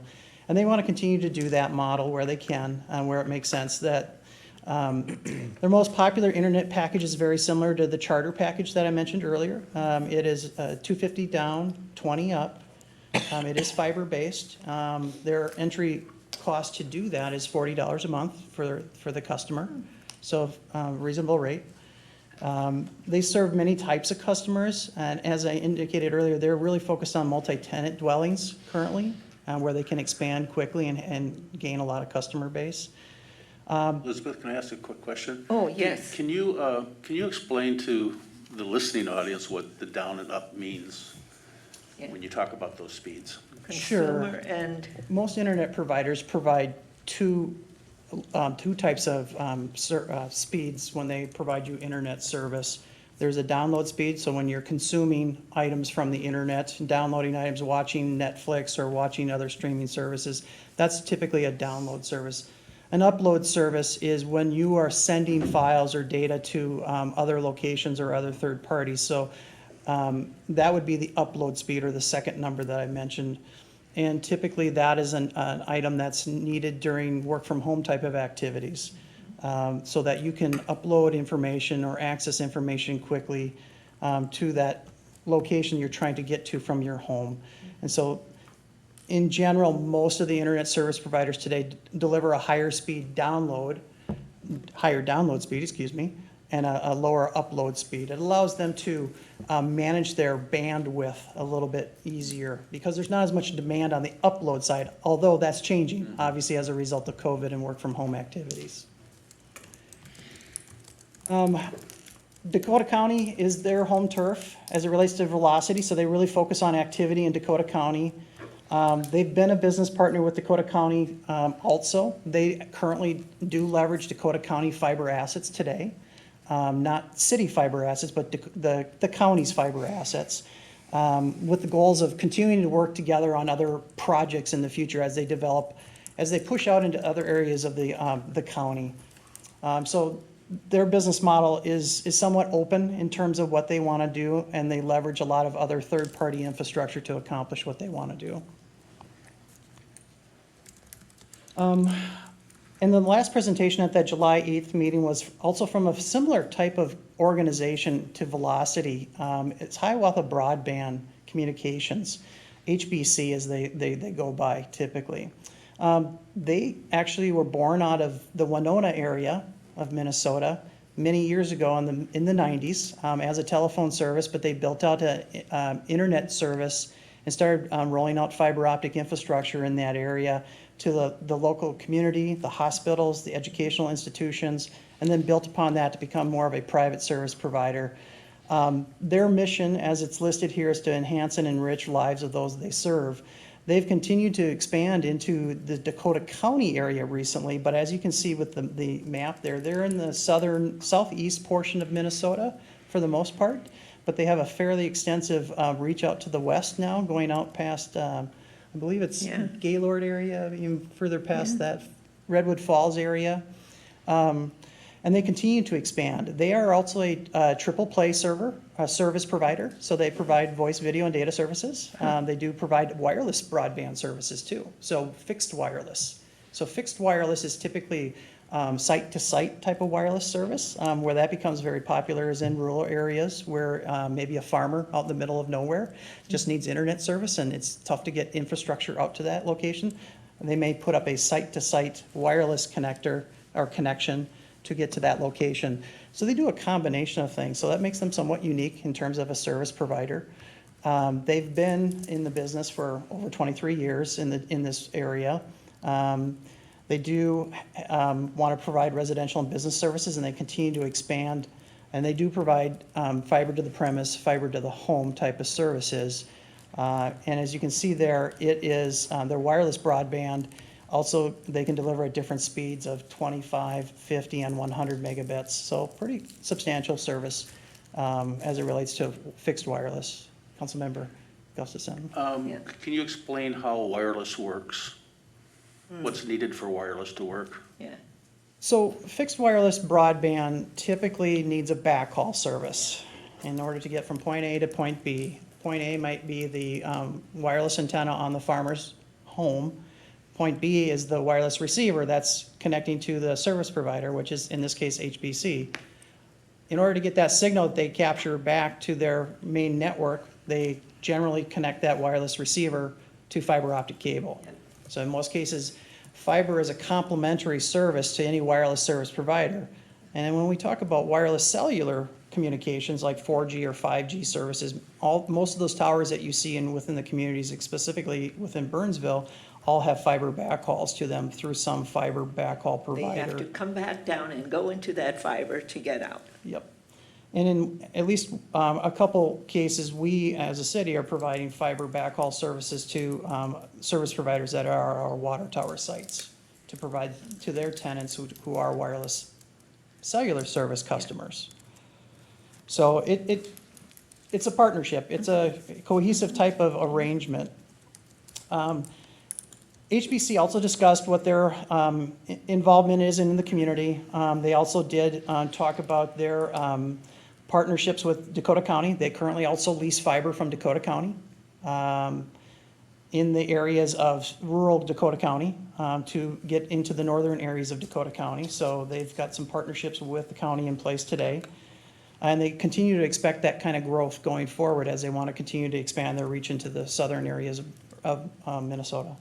And they want to continue to do that model where they can, where it makes sense. That their most popular internet package is very similar to the Charter package that I mentioned earlier. It is $250 down, $20 up. It is fiber-based. Their entry cost to do that is $40 a month for the customer, so reasonable rate. They serve many types of customers, and as I indicated earlier, they're really focused on multi-tenant dwellings currently, where they can expand quickly and gain a lot of customer base. Elizabeth, can I ask a quick question? Oh, yes. Can you explain to the listening audience what the down and up means Yeah. when you talk about those speeds? Consumer and, Most internet providers provide two types of speeds when they provide you internet service. There's a download speed, so when you're consuming items from the internet, downloading items, watching Netflix or watching other streaming services, that's typically a download service. An upload service is when you are sending files or data to other locations or other third parties. So that would be the upload speed, or the second number that I mentioned. And typically that is an item that's needed during work from home type of activities, so that you can upload information or access information quickly to that location you're trying to get to from your home. And so in general, most of the internet service providers today deliver a higher download speed, and a lower upload speed. It allows them to manage their bandwidth a little bit easier because there's not as much demand on the upload side, although that's changing, obviously, as a result of COVID and work from home activities. Dakota County is their home turf as it relates to velocity, so they really focus on activity in Dakota County. They've been a business partner with Dakota County also. They currently do leverage Dakota County fiber assets today. Not city fiber assets, but the county's fiber assets, with the goals of continuing to work together on other projects in the future as they develop, as they push out into other areas of the county. So their business model is somewhat open in terms of what they want to do, and they leverage a lot of other third-party infrastructure to accomplish what they want to do. And the last presentation at that July 8th meeting was also from a similar type of organization to Velocity. It's Hiawatha Broadband Communications, HBC as they go by typically. They actually were born out of the Winona area of Minnesota many years ago in the 90s as a telephone service, but they built out an internet service and started rolling out fiber optic infrastructure in that area to the local community, the hospitals, the educational institutions, and then built upon that to become more of a private service provider. Their mission, as it's listed here, is to enhance and enrich lives of those they serve. They've continued to expand into the Dakota County area recently, but as you can see with the map there, they're in the southeast portion of Minnesota for the most part, but they have a fairly extensive reach out to the west now, going out past, I believe it's Gaylord area, even further past that, Redwood Falls area. And they continue to expand. They are also a triple play service provider, so they provide voice, video, and data services. They do provide wireless broadband services too, so fixed wireless. So fixed wireless is typically site-to-site type of wireless service. Where that becomes very popular is in rural areas where maybe a farmer out in the middle of nowhere just needs internet service and it's tough to get infrastructure out to that location. And they may put up a site-to-site wireless connector or connection to get to that location. So they do a combination of things. So that makes them somewhat unique in terms of a service provider. They've been in the business for over 23 years in this area. They do want to provide residential and business services, and they continue to expand. And they do provide fiber to the premise, fiber to the home type of services. And as you can see there, it is their wireless broadband. Also, they can deliver at different speeds of 25, 50, and 100 megabits. So pretty substantial service as it relates to fixed wireless. Councilmember Gustafson. Can you explain how wireless works? What's needed for wireless to work? Yeah. So fixed wireless broadband typically needs a backhaul service in order to get from point A to point B. Point A might be the wireless antenna on the farmer's home. Point B is the wireless receiver that's connecting to the service provider, which is in this case HBC. In order to get that signal that they capture back to their main network, they generally connect that wireless receiver to fiber optic cable. So in most cases, fiber is a complementary service to any wireless service provider. And then when we talk about wireless cellular communications like 4G or 5G services, most of those towers that you see within the communities, specifically within Burnsville, all have fiber backhauls to them through some fiber backhaul provider. They have to come back down and go into that fiber to get out. Yep. And in at least a couple cases, we as a city are providing fiber backhaul services to service providers that are our water tower sites to provide to their tenants who are wireless cellular service customers. So it's a partnership. It's a cohesive type of arrangement. HBC also discussed what their involvement is in the community. They also did talk about their partnerships with Dakota County. They currently also lease fiber from Dakota County in the areas of rural Dakota County to get into the northern areas of Dakota County. So they've got some partnerships with the county in place today. And they continue to expect that kind of growth going forward as they want to continue to expand their reach into the southern areas of Minnesota.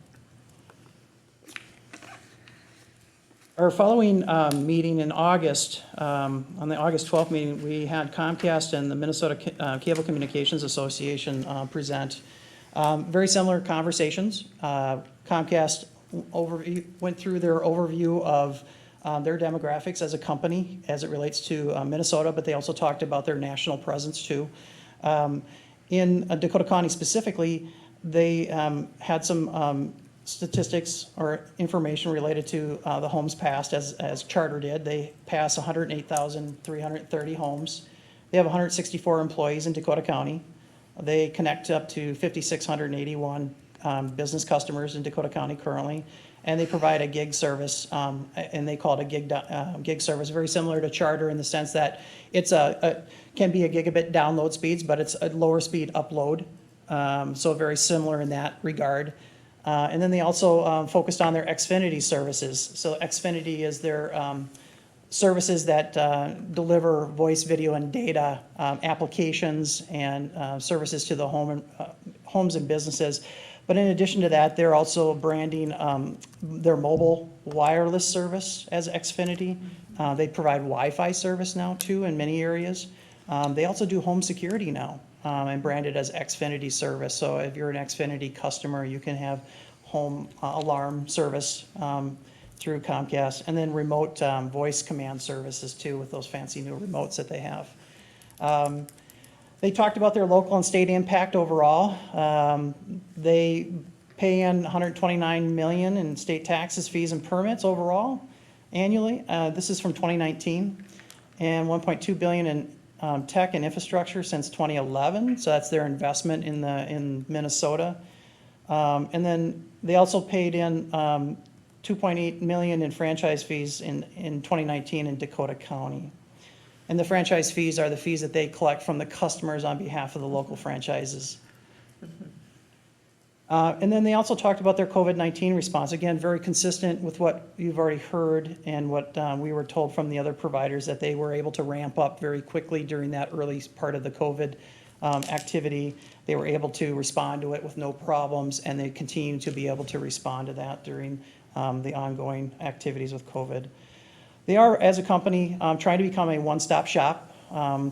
Our following meeting in August, on the August 12th meeting, we had Comcast and the Minnesota Cable Communications Association present. Very similar conversations. Comcast went through their overview of their demographics as a company as it relates to Minnesota, but they also talked about their national presence too. In Dakota County specifically, they had some statistics or information related to the homes passed as Charter did. They passed 108,330 homes. They have 164 employees in Dakota County. They connect up to 5,681 business customers in Dakota County currently, and they provide a gig service, and they call it a gig service, very similar to Charter in the sense that it's can be a gigabit download speeds, but it's a lower speed upload, so very similar in that regard. And then they also focused on their Xfinity services. So Xfinity is their services that deliver voice, video, and data applications and services to the homes and businesses. But in addition to that, they're also branding their mobile wireless service as Xfinity. They provide Wi-Fi service now too in many areas. They also do home security now and brand it as Xfinity service. So if you're an Xfinity customer, you can have home alarm service through Comcast, and then remote voice command services too with those fancy new remotes that they have. They talked about their local and state impact overall. They pay in $129 million in state taxes, fees, and permits overall annually. This is from 2019, and $1.2 billion in tech and infrastructure since 2011. So that's their investment in Minnesota. And then they also paid in $2.8 million in franchise fees in 2019 in Dakota County. And the franchise fees are the fees that they collect from the customers on behalf of the local franchises. And then they also talked about their COVID-19 response. Again, very consistent with what you've already heard and what we were told from the other providers, that they were able to ramp up very quickly during that early part of the COVID activity. They were able to respond to it with no problems, and they continue to be able to respond to that during the ongoing activities with COVID. They are, as a company, trying to become a one-stop shop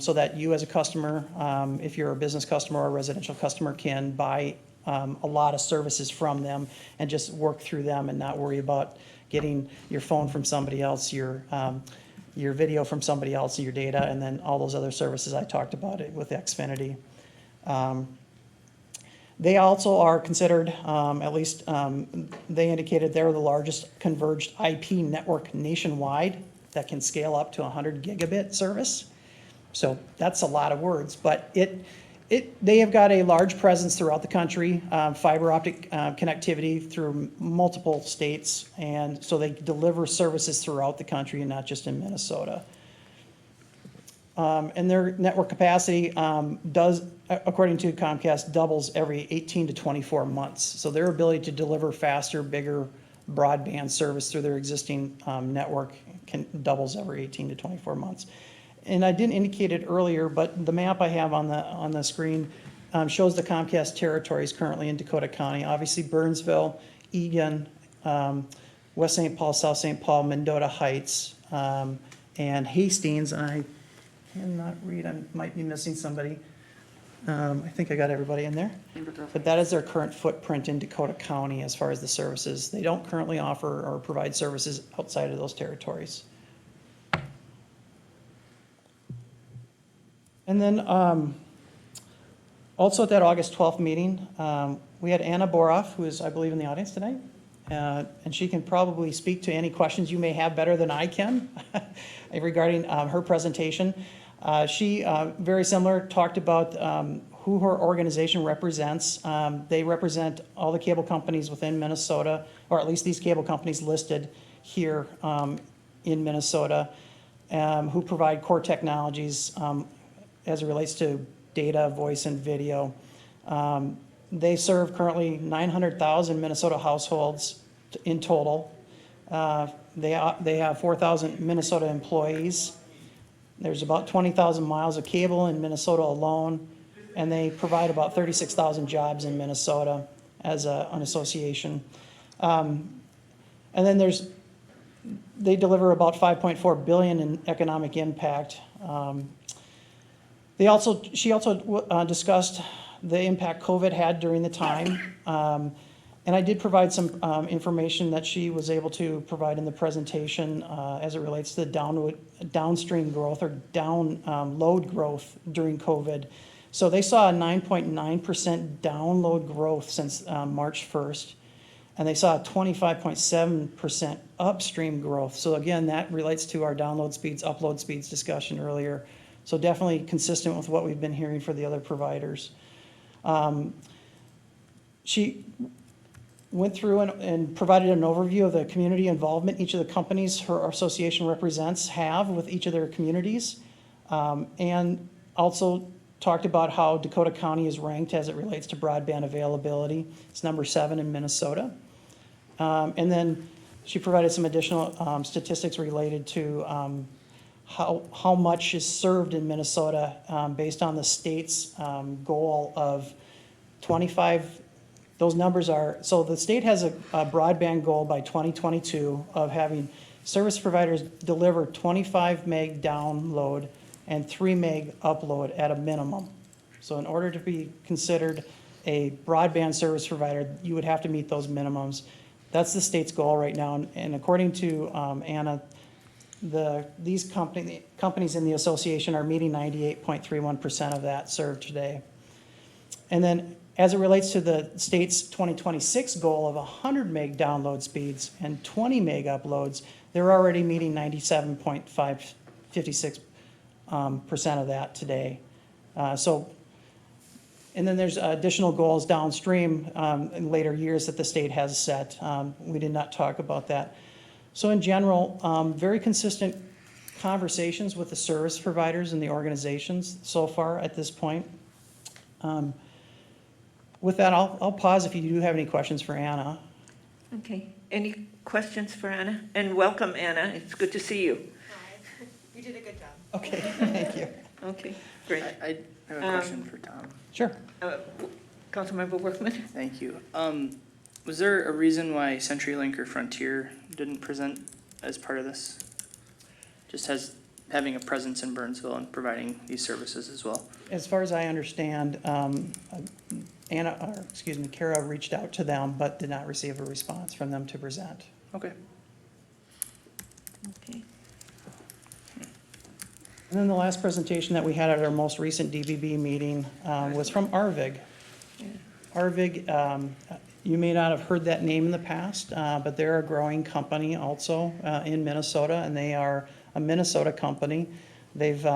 so that you as a customer, if you're a business customer or a residential customer, can buy a lot of services from them and just work through them and not worry about getting your phone from somebody else, your video from somebody else, your data, and then all those other services I talked about it with Xfinity. They also are considered, at least they indicated they're the largest converged IP network nationwide that can scale up to 100 gigabit service. So that's a lot of words, but they have got a large presence throughout the country, fiber optic connectivity through multiple states, and so they deliver services throughout the country and not just in Minnesota. And their network capacity does, according to Comcast, doubles every 18 to 24 months. So their ability to deliver faster, bigger broadband service through their existing network doubles every 18 to 24 months. And I didn't indicate it earlier, but the map I have on the screen shows the Comcast territories currently in Dakota County. Obviously Burnsville, Egan, West St. Paul, South St. Paul, MnDOT Heights, and Hastings. And I cannot read, I might be missing somebody. I think I got everybody in there. But that is their current footprint in Dakota County as far as the services. They don't currently offer or provide services outside of those territories. And then also at that August 12th meeting, we had Anna Boroff, who is, I believe, in the audience tonight. And she can probably speak to any questions you may have better than I can regarding her presentation. She, very similar, talked about who her organization represents. They represent all the cable companies within Minnesota, or at least these cable companies listed here in Minnesota, who provide core technologies as it relates to data, voice, and video. They serve currently 900,000 Minnesota households in total. They have 4,000 Minnesota employees. There's about 20,000 miles of cable in Minnesota alone, and they provide about 36,000 jobs in Minnesota as an association. And then there's They deliver about 5.4 billion in economic impact. She also discussed the impact COVID had during the time. And I did provide some information that she was able to provide in the presentation as it relates to the downstream growth or load growth during COVID. So they saw a 9.9% download growth since March 1st, and they saw a 25.7% upstream growth. So again, that relates to our download speeds, upload speeds discussion earlier. So definitely consistent with what we've been hearing for the other providers. She went through and provided an overview of the community involvement each of the companies her association represents have with each of their communities, and also talked about how Dakota County is ranked as it relates to broadband availability. It's number 7 in Minnesota. And then she provided some additional statistics related to how much is served in Minnesota based on the state's goal of 25. Those numbers are, so the state has a broadband goal by 2022 of having service providers deliver 25 meg download and 3 meg upload at a minimum. So in order to be considered a broadband service provider, you would have to meet those minimums. That's the state's goal right now. And according to Anna, these companies in the association are meeting 98.31% of that served today. And then as it relates to the state's 2026 goal of 100 meg download speeds and 20 meg uploads, they're already meeting 97.56% of that today. And then there's additional goals downstream in later years that the state has set. We did not talk about that. So in general, very consistent conversations with the service providers and the organizations so far at this point. With that, I'll pause if you do have any questions for Anna. Okay, any questions for Anna? And welcome, Anna, it's good to see you. Hi, you did a good job. Okay, thank you. Okay, great. I have a question for Tom. Sure. Councilmember Workman? Thank you. Was there a reason why CenturyLink or Frontier didn't present as part of this? Just having a presence in Burnsville and providing these services as well? As far as I understand, Kara reached out to them, but did not receive a response from them to present. Okay. Okay. And then the last presentation that we had at our most recent DBB meeting was from Arvig. Yeah. Arvig, you may not have heard that name in the past, but they're a growing company also in Minnesota, and they are a Minnesota company. They've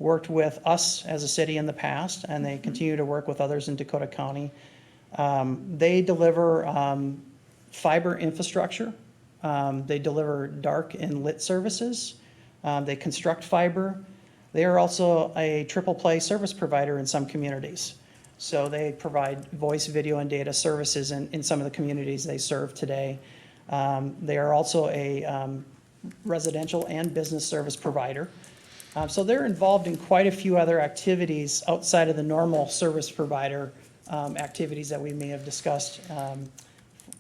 worked with us as a city in the past, and they continue to work with others in Dakota County. They deliver fiber infrastructure. They deliver dark and lit services. They construct fiber. They are also a triple play service provider in some communities. So they provide voice, video, and data services in some of the communities they serve today. They are also a residential and business service provider. So they're involved in quite a few other activities outside of the normal service provider activities that we may have discussed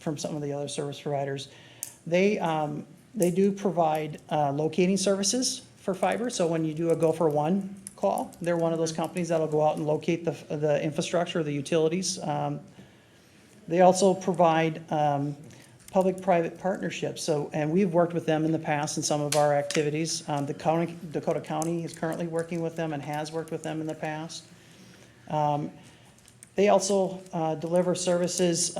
from some of the other service providers. They do provide locating services for fiber. So when you do a go for one call, they're one of those companies that'll go out and locate the infrastructure, the utilities. They also provide public-private partnerships. And we've worked with them in the past in some of our activities. Dakota County is currently working with them and has worked with them in the past. They also deliver services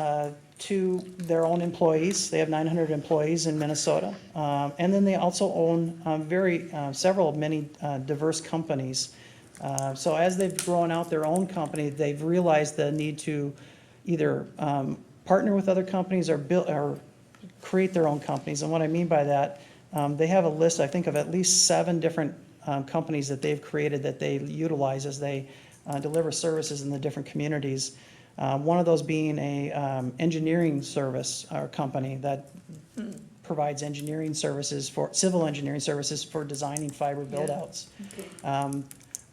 to their own employees. They have 900 employees in Minnesota. And then they also own many diverse companies. So as they've grown out their own company, they've realized the need to either partner with other companies or create their own companies. And what I mean by that, they have a list, I think, of at least 7 different companies that they've created that they utilize as they deliver services in the different communities. One of those being a engineering service or company that provides engineering services civil engineering services for designing fiber build-outs. Okay.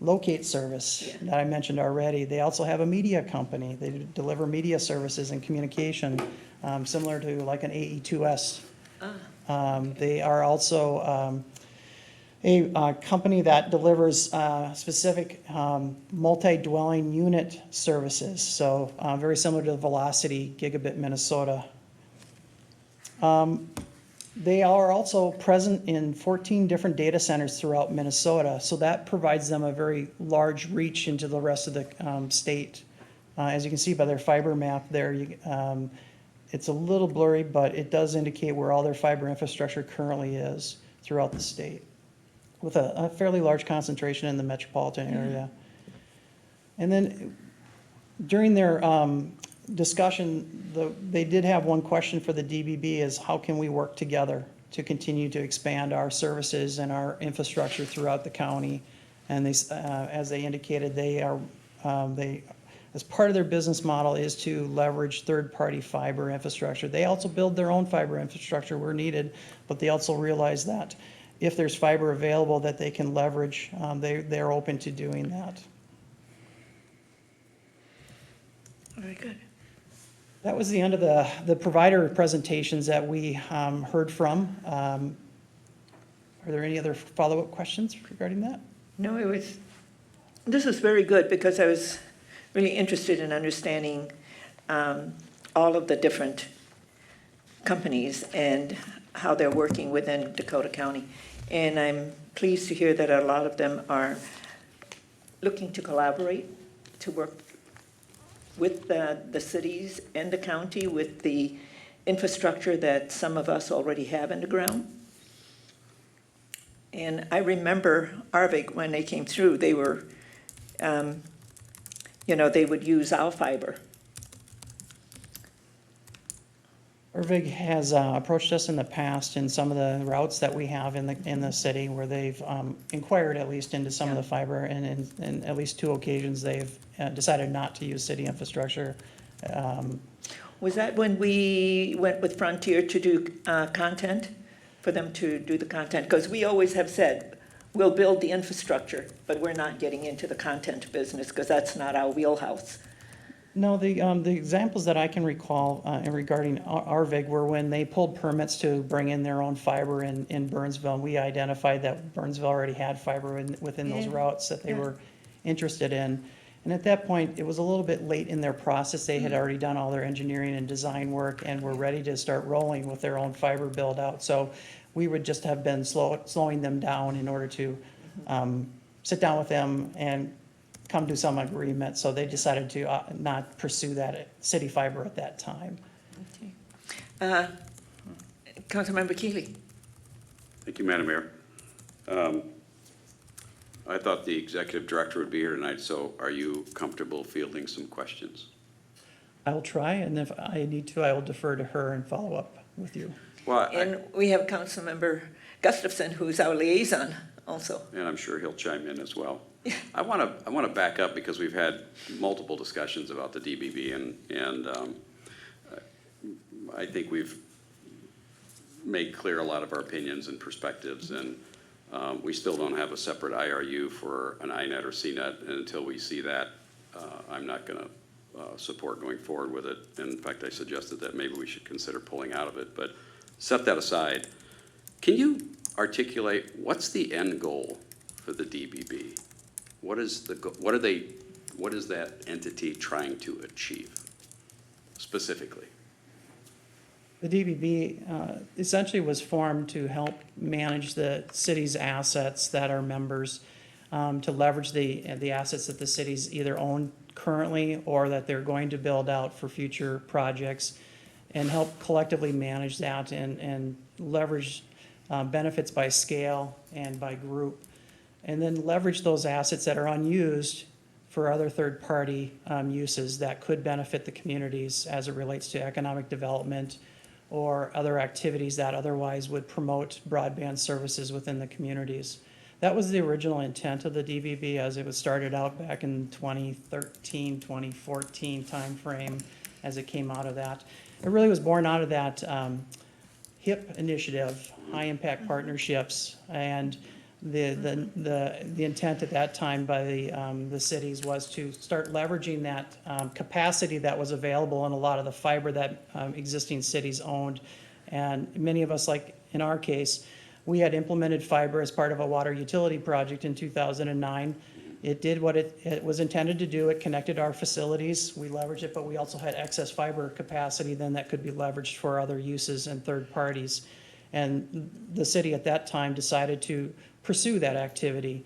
Locate service that I mentioned already. They also have a media company. They deliver media services and communication, similar to like an AE2S They are also a company that delivers specific multi-dwelling unit services, so very similar to the Velocity Gigabit Minnesota. They are also present in 14 different data centers throughout Minnesota, so that provides them a very large reach into the rest of the state. As you can see by their fiber map there, it's a little blurry, but it does indicate where all their fiber infrastructure currently is throughout the state, with a fairly large concentration in the metropolitan area. And then during their discussion, they did have one question for the DBB, is how can we work together to continue to expand our services and our infrastructure throughout the county? And they, as they indicated, as part of their business model is to leverage third-party fiber infrastructure. They also build their own fiber infrastructure where needed, but they also realize that if there's fiber available that they can leverage, they're open to doing that. Very good. That was the end of the provider presentations that we heard from. Are there any other follow-up questions regarding that? No, this was very good because I was really interested in understanding all of the different companies and how they're working within Dakota County. And I'm pleased to hear that a lot of them are looking to collaborate, to work with the cities and the county with the infrastructure that some of us already have in the ground. And I remember Arvig, when they came through, they were, they would use our fiber. Irvig has approached us in the past in some of the routes that we have in the city where they've inquired at least into some of the fiber, and in at least 2 occasions they've decided not to use city infrastructure. Was that when we went with Frontier to do content, for them to do the content? Because we always have said, we'll build the infrastructure, but we're not getting into the content business because that's not our wheelhouse. No, the examples that I can recall regarding Arvig were when they pulled permits to bring in their own fiber in Burnsville, and we identified that Burnsville already had fiber within those routes that they were interested in. And at that point, it was a little bit late in their process. They had already done all their engineering and design work and were ready to start rolling with their own fiber build out. So we would just have been slowing them down in order to sit down with them and come to some agreement. So they decided to not pursue that city fiber at that time. Okay. Councilmember Keeley. Thank you, Madam Mayor. I thought the executive director would be here tonight, so are you comfortable fielding some questions? I'll try, and if I need to, I will defer to her and follow up with you. Well, And we have Councilmember Gustafson, who's our liaison also. and I'm sure he'll chime in as well. I want to back up because we've had multiple discussions about the DBB, and I think we've made clear a lot of our opinions and perspectives, and we still don't have a separate IRU for an INET or CNET, and until we see that, I'm not going to support going forward with it. In fact, I suggested that maybe we should consider pulling out of it, but set that aside. Can you articulate what's the end goal for the DBB? What is that entity trying to achieve specifically? The DBB essentially was formed to help manage the city's assets that are members, to leverage the assets that the cities either own currently or that they're going to build out for future projects, and help collectively manage that and leverage benefits by scale and by group, and then leverage those assets that are unused for other third-party uses that could benefit the communities as it relates to economic development or other activities that otherwise would promote broadband services within the communities. That was the original intent of the DBB as it was started out back in 2013, 2014 timeframe as it came out of that. It really was born out of that HIP initiative, high impact partnerships, and the intent at that time by the cities was to start leveraging that capacity that was available in a lot of the fiber that existing cities owned. And many of us, like in our case, we had implemented fiber as part of a water utility project in 2009. It did what it was intended to do. It connected our facilities. We leveraged it, but we also had excess fiber capacity then that could be leveraged for other uses and third parties. And the city at that time decided to pursue that activity.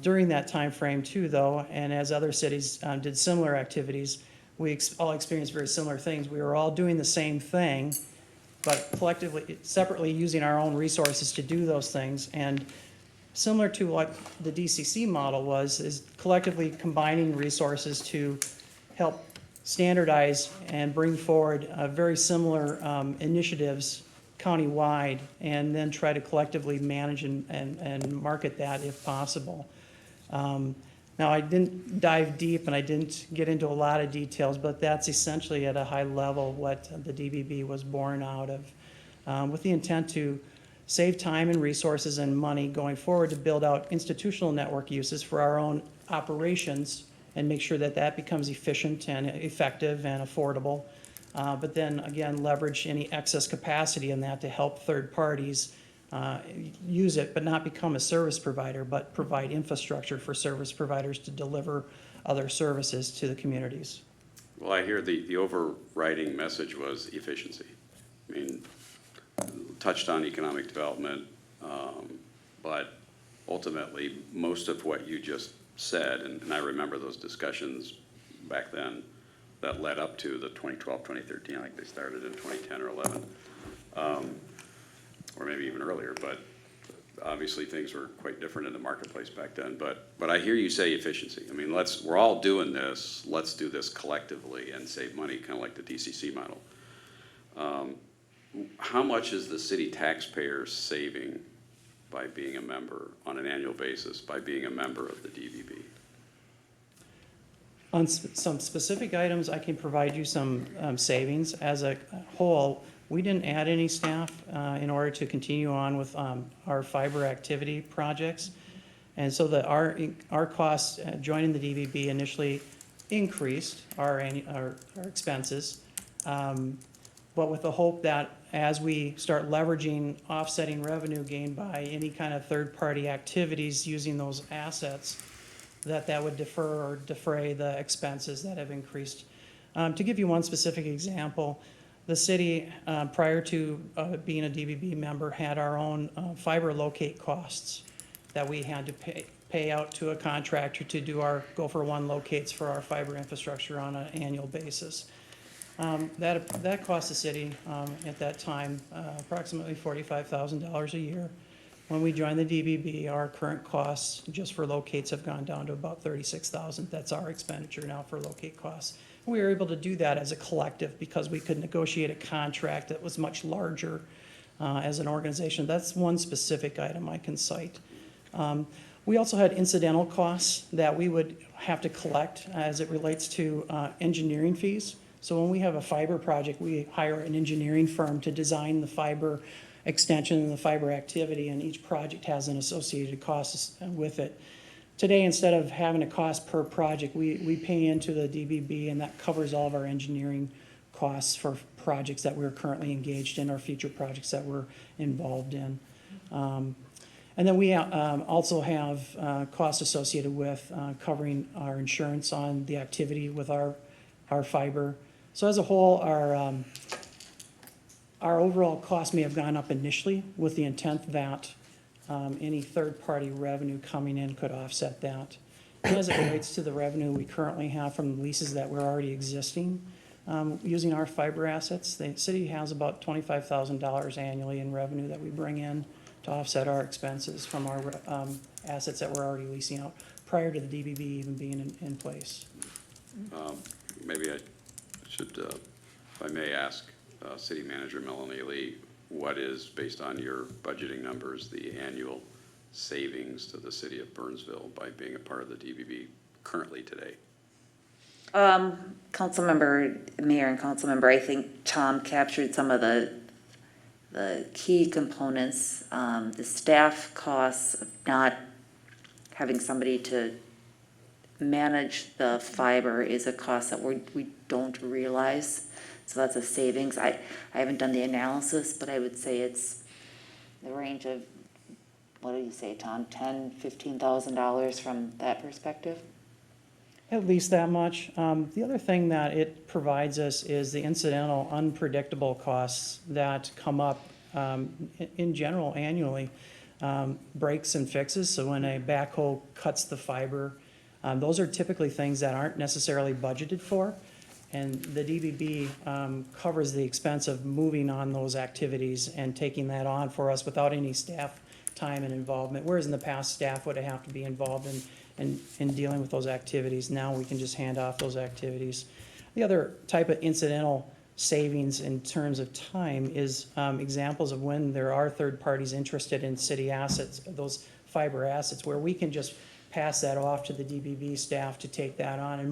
During that time frame too, though, and as other cities did similar activities, we all experienced very similar things. We were all doing the same thing, but collectively, separately using our own resources to do those things. And similar to what the DCC model was, is collectively combining resources to help standardize and bring forward very similar initiatives countywide, and then try to collectively manage and market that if possible. Now, I didn't dive deep and I didn't get into a lot of details, but that's essentially at a high level what the DBB was born out of, with the intent to save time and resources and money going forward to build out institutional network uses for our own operations and make sure that that becomes efficient and effective and affordable. But then again, leverage any excess capacity in that to help third parties use it, but not become a service provider, but provide infrastructure for service providers to deliver other services to the communities. Well, I hear the overriding message was efficiency. I mean, touched on economic development, but ultimately, most of what you just said, and I remember those discussions back then that led up to the 2012, 2013, I think they started in 2010 or 11, or maybe even earlier, but obviously things were quite different in the marketplace back then. But I hear you say efficiency. I mean, we're all doing this, let's do this collectively and save money, kind of like the DCC model. How much is the city taxpayer saving by being a member on an annual basis, by being a member of the DBB? On some specific items, I can provide you some savings. As a whole, we didn't add any staff in order to continue on with our fiber activity projects. And so our costs joining the DBB initially increased our expenses, but with the hope that as we start leveraging offsetting revenue gained by any kind of third-party activities using those assets, that would defer or defray the expenses that have increased. To give you one specific example, the city, prior to being a DBB member, had our own fiber locate costs that we had to pay out to a contractor to do our go-for-one locates for our fiber infrastructure on an annual basis. That cost the city at that time approximately $45,000 a year. When we joined the DBB, our current costs just for locates have gone down to about $36,000. That's our expenditure now for locate costs. We were able to do that as a collective because we could negotiate a contract that was much larger as an organization. That's one specific item I can cite. We also had incidental costs that we would have to collect as it relates to engineering fees. So when we have a fiber project, we hire an engineering firm to design the fiber extension and the fiber activity, and each project has an associated cost with it. Today, instead of having a cost per project, we pay into the DBB, and that covers all of our engineering costs for projects that we're currently engaged in or future projects that we're involved in. And then we also have costs associated with covering our insurance on the activity with our fiber. So as a whole, our overall cost may have gone up initially with the intent that any third-party revenue coming in could offset that. And as it relates to the revenue we currently have from leases that were already existing, using our fiber assets, the city has about $25,000 annually in revenue that we bring in to offset our expenses from our assets that we're already leasing out prior to the DBB even being in place. Maybe I should, if I may ask, City Manager Melanie Lee, what is, based on your budgeting numbers, the annual savings to the city of Burnsville by being a part of the DBB currently today? Councilmember, Mayor and Councilmember, I think Tom captured some of the key components. The staff costs of not having somebody to manage the fiber is a cost that we don't realize. So that's a savings. I haven't done the analysis, but I would say it's the range of, what do you say, Tom, $10,000-$15,000 from that perspective? At least that much. The other thing that it provides us is the incidental, unpredictable costs that come up in general annually. Breaks and fixes, so when a backhoe cuts the fiber, those are typically things that aren't necessarily budgeted for. And the DBB covers the expense of moving on those activities and taking that on for us without any staff time and involvement. Whereas in the past, staff would have to be involved in dealing with those activities. Now we can just hand off those activities. The other type of incidental savings in terms of time is examples of when there are third parties interested in city assets, those fiber assets, where we can just pass that off to the DBB staff to take that on. And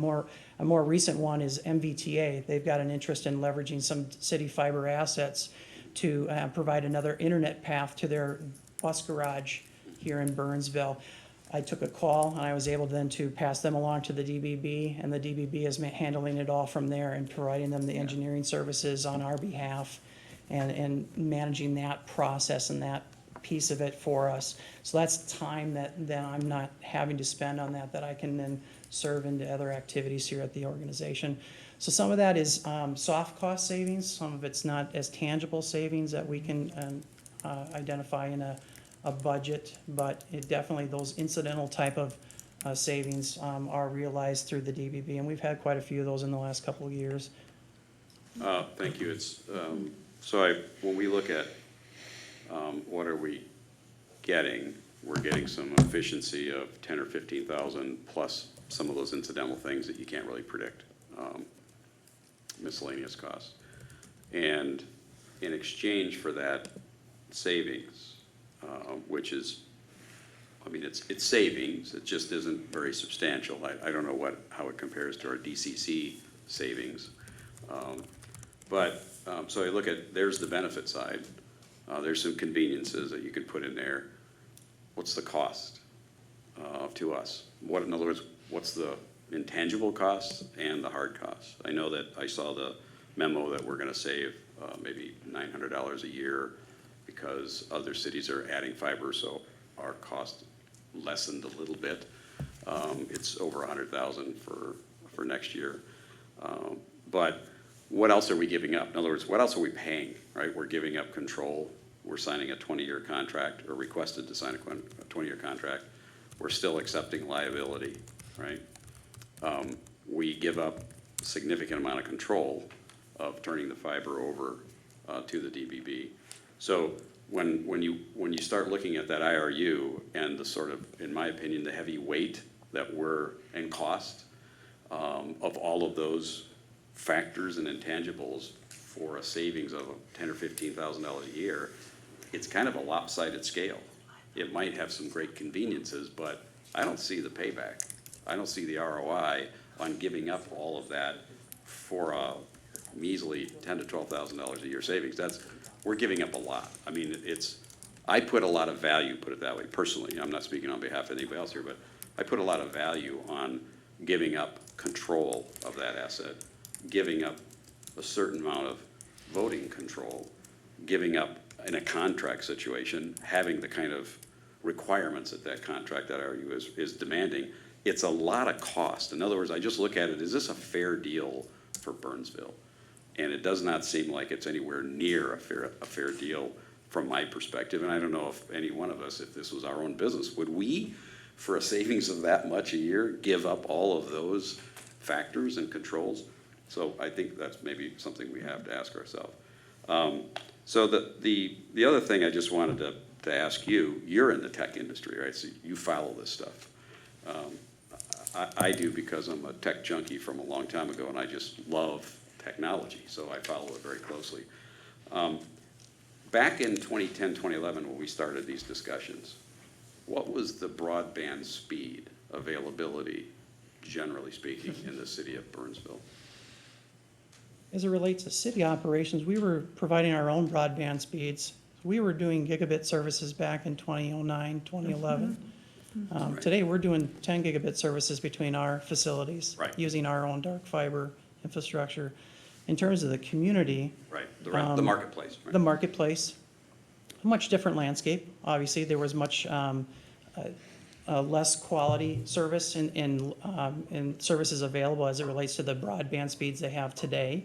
a more recent one is MVTA. They've got an interest in leveraging some city fiber assets to provide another internet path to their bus garage here in Burnsville. I took a call and I was able then to pass them along to the DBB, and the DBB is handling it all from there and providing them the engineering services on our behalf and managing that process and that piece of it for us. So that's time that I'm not having to spend on that I can then serve into other activities here at the organization. So some of that is soft cost savings, some of it's not as tangible savings that we can identify in a budget, but it definitely, those incidental type of savings are realized through the DBB, and we've had quite a few of those in the last couple of years. Thank you. It's, when we look at what are we getting, we're getting some efficiency of 10 or 15,000 plus some of those incidental things that you can't really predict, miscellaneous costs. And in exchange for that savings, which is, I mean, it's savings, it just isn't very substantial. I don't know how it compares to our DCC savings. So I look at, there's the benefit side. There's some conveniences that you could put in there. What's the cost to us? In other words, what's the intangible costs and the hard costs? I know that I saw the memo that we're gonna save maybe $900 a year because other cities are adding fiber, so our cost lessened a little bit. It's over $100,000 for next year. But what else are we giving up? In other words, what else are we paying, right? We're giving up control. We're signing a 20-year contract, or requested to sign a 20-year contract. We're still accepting liability, right? We give up a significant amount of control of turning the fiber over to the DBB. So when you start looking at that IRU and the sort of, in my opinion, the heavy weight that we're, and cost of all of those factors and intangibles for a savings of $10,000 or $15,000 a year, it's kind of a lopsided scale. It might have some great conveniences, but I don't see the payback. I don't see the ROI on giving up all of that for a measly $10,000 to $12,000 a year savings. We're giving up a lot. I mean, I put a lot of value, put it that way, personally. I'm not speaking on behalf of anybody else here, but I put a lot of value on giving up control of that asset, giving up a certain amount of voting control, giving up in a contract situation, having the kind of requirements that contract that RU is demanding. It's a lot of cost. In other words, I just look at it, is this a fair deal for Burnsville? And it does not seem like it's anywhere near a fair deal from my perspective. And I don't know if any one of us, if this was our own business, would we, for a savings of that much a year, give up all of those factors and controls? So I think that's maybe something we have to ask ourselves. So the other thing I just wanted to ask you, you're in the tech industry, right? So you follow this stuff. I do, because I'm a tech junkie from a long time ago, and I just love technology, so I follow it very closely. Back in 2010, 2011, when we started these discussions, what was the broadband speed availability, generally speaking, in the city of Burnsville? As it relates to city operations, we were providing our own broadband speeds. We were doing gigabit services back in 2009, 2011. Today, we're doing 10 gigabit services between our facilities, Right. using our own dark fiber infrastructure. In terms of the community, Right, the marketplace. Right? the marketplace, much different landscape. Obviously, there was much less quality service and services available as it relates to the broadband speeds they have today.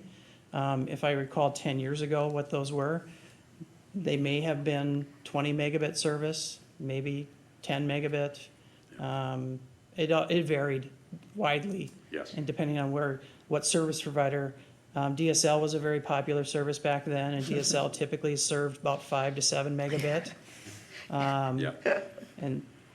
If I recall 10 years ago what those were, they may have been 20 megabit service, maybe 10 megabit. It varied widely. Yes. And depending on what service provider, DSL was a very popular service back then, and DSL typically served about 5 to 7 megabit. Yeah.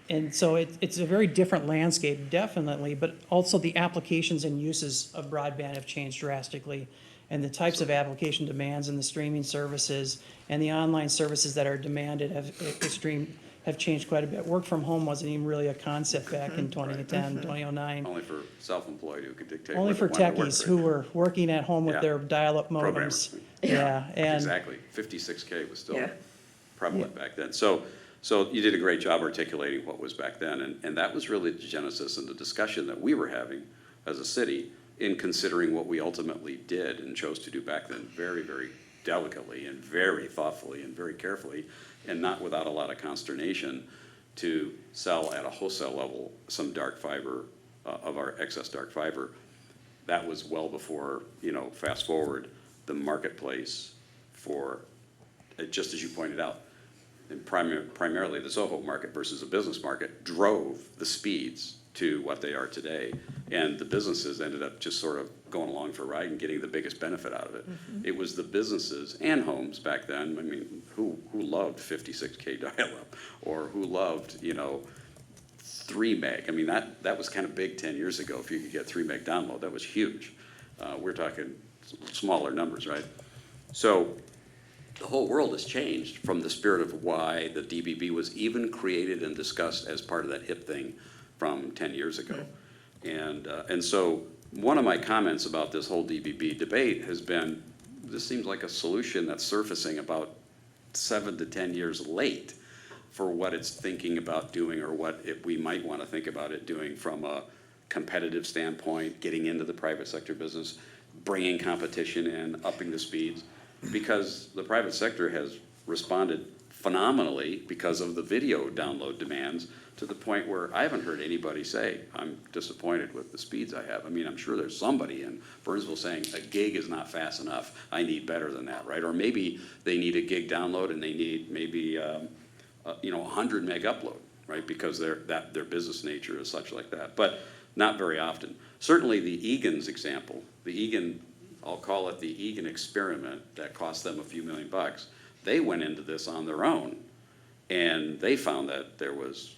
And so it's a very different landscape, definitely, but also the applications and uses of broadband have changed drastically. And the types of application demands and the streaming services and the online services that are demanded have changed quite a bit. Work from home wasn't even really a concept back in 2010, 2009. Only for self-employed who could dictate. Only for techies who were working at home with Yeah. their dial-up Programmers. modems. Yeah, and Exactly. 56K was still Yeah. prevalent back then. So you did a great job articulating what was back then, and that was really the genesis and the discussion that we were having as a city in considering what we ultimately did and chose to do back then very, very delicately and very thoughtfully and very carefully, and not without a lot of consternation, to sell at a wholesale level some dark fiber, of our excess dark fiber. That was well before, fast forward, the marketplace for, just as you pointed out, and primarily the SOHO market versus the business market drove the speeds to what they are today. And the businesses ended up just sort of going along for a ride and getting the biggest benefit out of it. It was the businesses and homes back then, I mean, who loved 56K dial-up, or who loved, 3 meg. I mean, that was kind of big 10 years ago. If you could get 3 meg download, that was huge. We're talking smaller numbers, right? So the whole world has changed from the spirit of why the DBB was even created and discussed as part of that HIP thing from 10 years ago. And so one of my comments about this whole DBB debate has been, this seems like a solution that's surfacing about 7 to 10 years late for what it's thinking about doing, or what we might want to think about it doing from a competitive standpoint, getting into the private sector business, bringing competition in, upping the speeds, because the private sector has responded phenomenally because of the video download demands, to the point where I haven't heard anybody say, I'm disappointed with the speeds I have. I mean, I'm sure there's somebody in Burnsville saying a gig is not fast enough, I need better than that, right? Or maybe they need a gig download and they need maybe 100 meg upload, right? Because their business nature is such like that, but not very often. Certainly the Egan's example, the Egan, I'll call it the Egan experiment that cost them a few $1 million. They went into this on their own, and they found that there was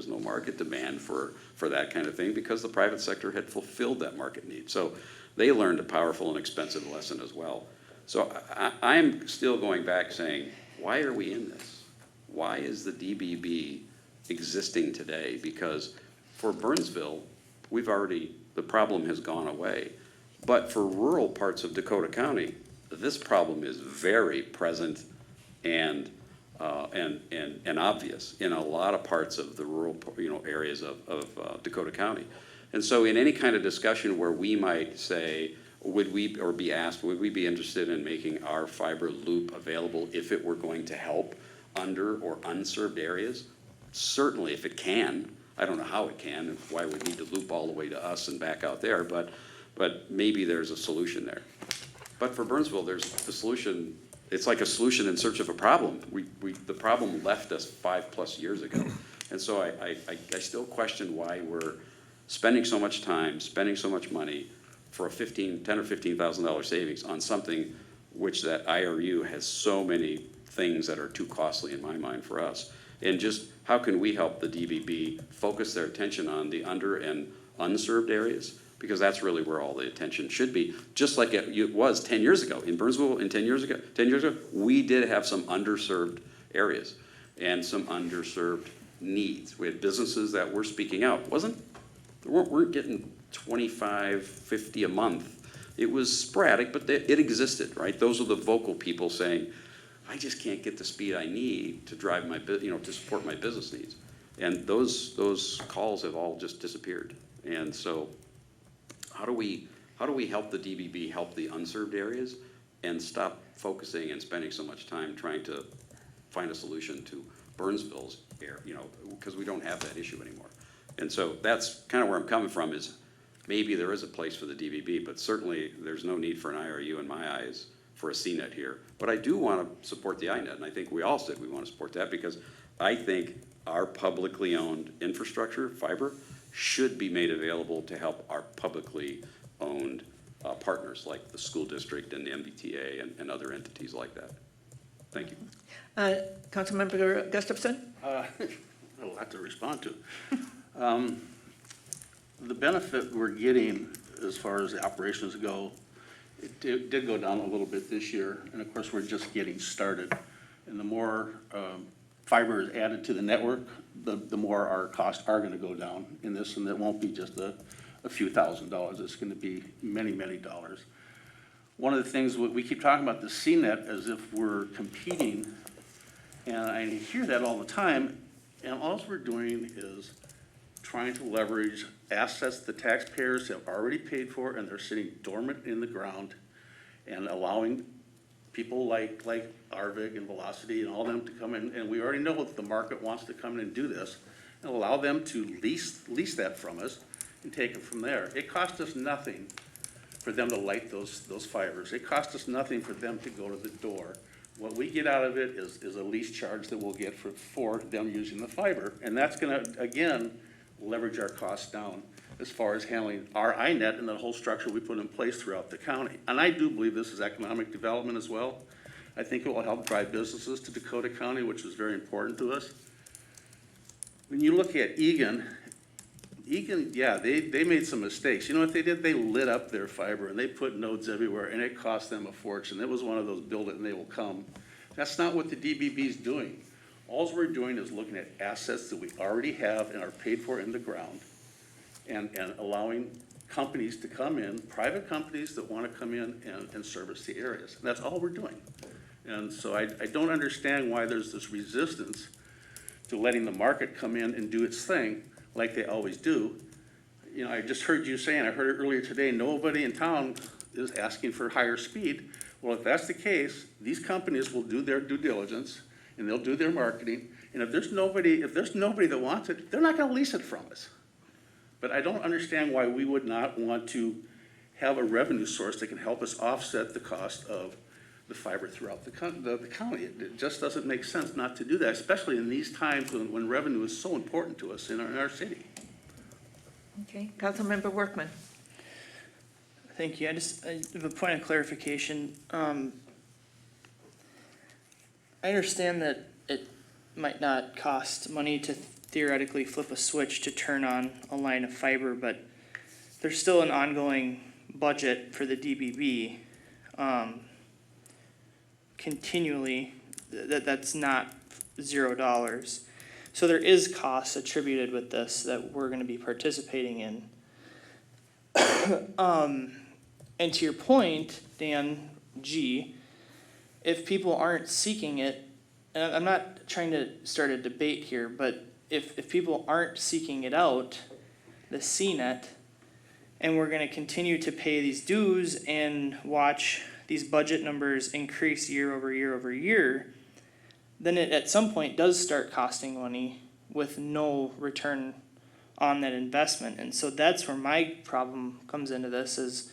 no market demand for that kind of thing, because the private sector had fulfilled that market need. So they learned a powerful and expensive lesson as well. So I'm still going back saying, why are we in this? Why is the DBB existing today? Because for Burnsville, the problem has gone away. But for rural parts of Dakota County, this problem is very present and obvious in a lot of parts of the rural, areas of Dakota County. And so in any kind of discussion where we might say, would we be interested in making our fiber loop available if it were going to help under or unserved areas? Certainly, if it can. I don't know how it can, and why we need to loop all the way to us and back out there, but maybe there's a solution there. But for Burnsville, there's the solution. It's like a solution in search of a problem. The problem left us 5+ years ago. And so I still question why we're spending so much time, spending so much money for a $10,000 or $15,000 savings on something which that IRU has so many things that are too costly in my mind for us. And just how can we help the DBB focus their attention on the under and unserved areas? Because that's really where all the attention should be, just like it was 10 years ago. In Burnsville, 10 years ago, we did have some underserved areas and some underserved needs. We had businesses that were speaking out. Weren't getting 25, 50 a month. It was sporadic, but it existed, right? Those are the vocal people saying, I just can't get the speed I need to drive to support my business needs. And those calls have all just disappeared. And so how do we help the DBB help the unserved areas and stop focusing and spending so much time trying to find a solution to Burnsville's air, because we don't have that issue anymore. And so that's kind of where I'm coming from, is maybe there is a place for the DVB, but certainly there's no need for an IRU in my eyes for a CNET here. But I do want to support the INET, and I think we all said we want to support that, because I think our publicly owned infrastructure, fiber, should be made available to help our publicly owned partners like the school district and the MBTA and other entities like that. Thank you. Councilmember Gustafson? A lot to respond to. The benefit we're getting as far as the operations go, it did go down a little bit this year, and of course, we're just getting started. And the more fiber is added to the network, the more our costs are gonna go down in this, and it won't be just a few $1,000s, it's gonna be many, many dollars. One of the things, we keep talking about the CNET as if we're competing, and I hear that all the time, and all we're doing is trying to leverage assets the taxpayers have already paid for, and they're sitting dormant in the ground, and allowing people like Arvig and Velocity and all them to come in, and we already know that the market wants to come in and do this, and allow them to lease that from us and take it from there. It cost us nothing for them to light those fibers. It cost us nothing for them to go to the door. What we get out of it is a lease charge that we'll get for them using the fiber, and that's gonna, again, leverage our costs down as far as handling our INET and the whole structure we put in place throughout the county. And I do believe this is economic development as well. I think it will help drive businesses to Dakota County, which is very important to us. When you look at Egan, yeah, they made some mistakes. You know what they did? They lit up their fiber and they put nodes everywhere, and it cost them a fortune. It was one of those build it and they will come. That's not what the DBB is doing. All we're doing is looking at assets that we already have and are paid for in the ground, and allowing companies to come in, private companies that want to come in and service the areas. And that's all we're doing. And so I don't understand why there's this resistance to letting the market come in and do its thing like they always do. You know, I just heard you saying, I heard it earlier today, nobody in town is asking for higher speed. Well, if that's the case, these companies will do their due diligence and they'll do their marketing. And if there's nobody that wants it, they're not gonna lease it from us. But I don't understand why we would not want to have a revenue source that can help us offset the cost of the fiber throughout the county. It just doesn't make sense not to do that, especially in these times when revenue is so important to us in our city. Okay, Councilmember Workman. Thank you. I have a point of clarification. I understand that it might not cost money to theoretically flip a switch to turn on a line of fiber, but there's still an ongoing budget for the DBB continually. That's not $0. So there is costs attributed with this that we're going to be participating in. And to your point, Dan G., if people aren't seeking it, and I'm not trying to start a debate here, but if people aren't seeking it out, the CNET, and we're going to continue to pay these dues and watch these budget numbers increase year over year over year, then it at some point does start costing money with no return on that investment. And so that's where my problem comes into this, is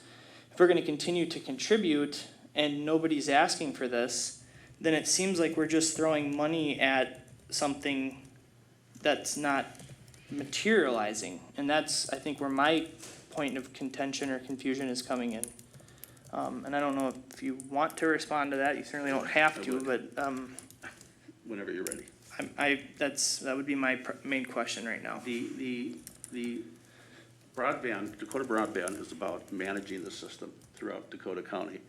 if we're going to continue to contribute and nobody's asking for this, then it seems like we're just throwing money at something that's not materializing. And that's, I think, where my point of contention or confusion is coming in. And I don't know if you want to respond to that. You certainly don't have to, but Whenever you're ready. that would be my main question right now. The broadband, Dakota Broadband is about managing the system throughout Dakota County.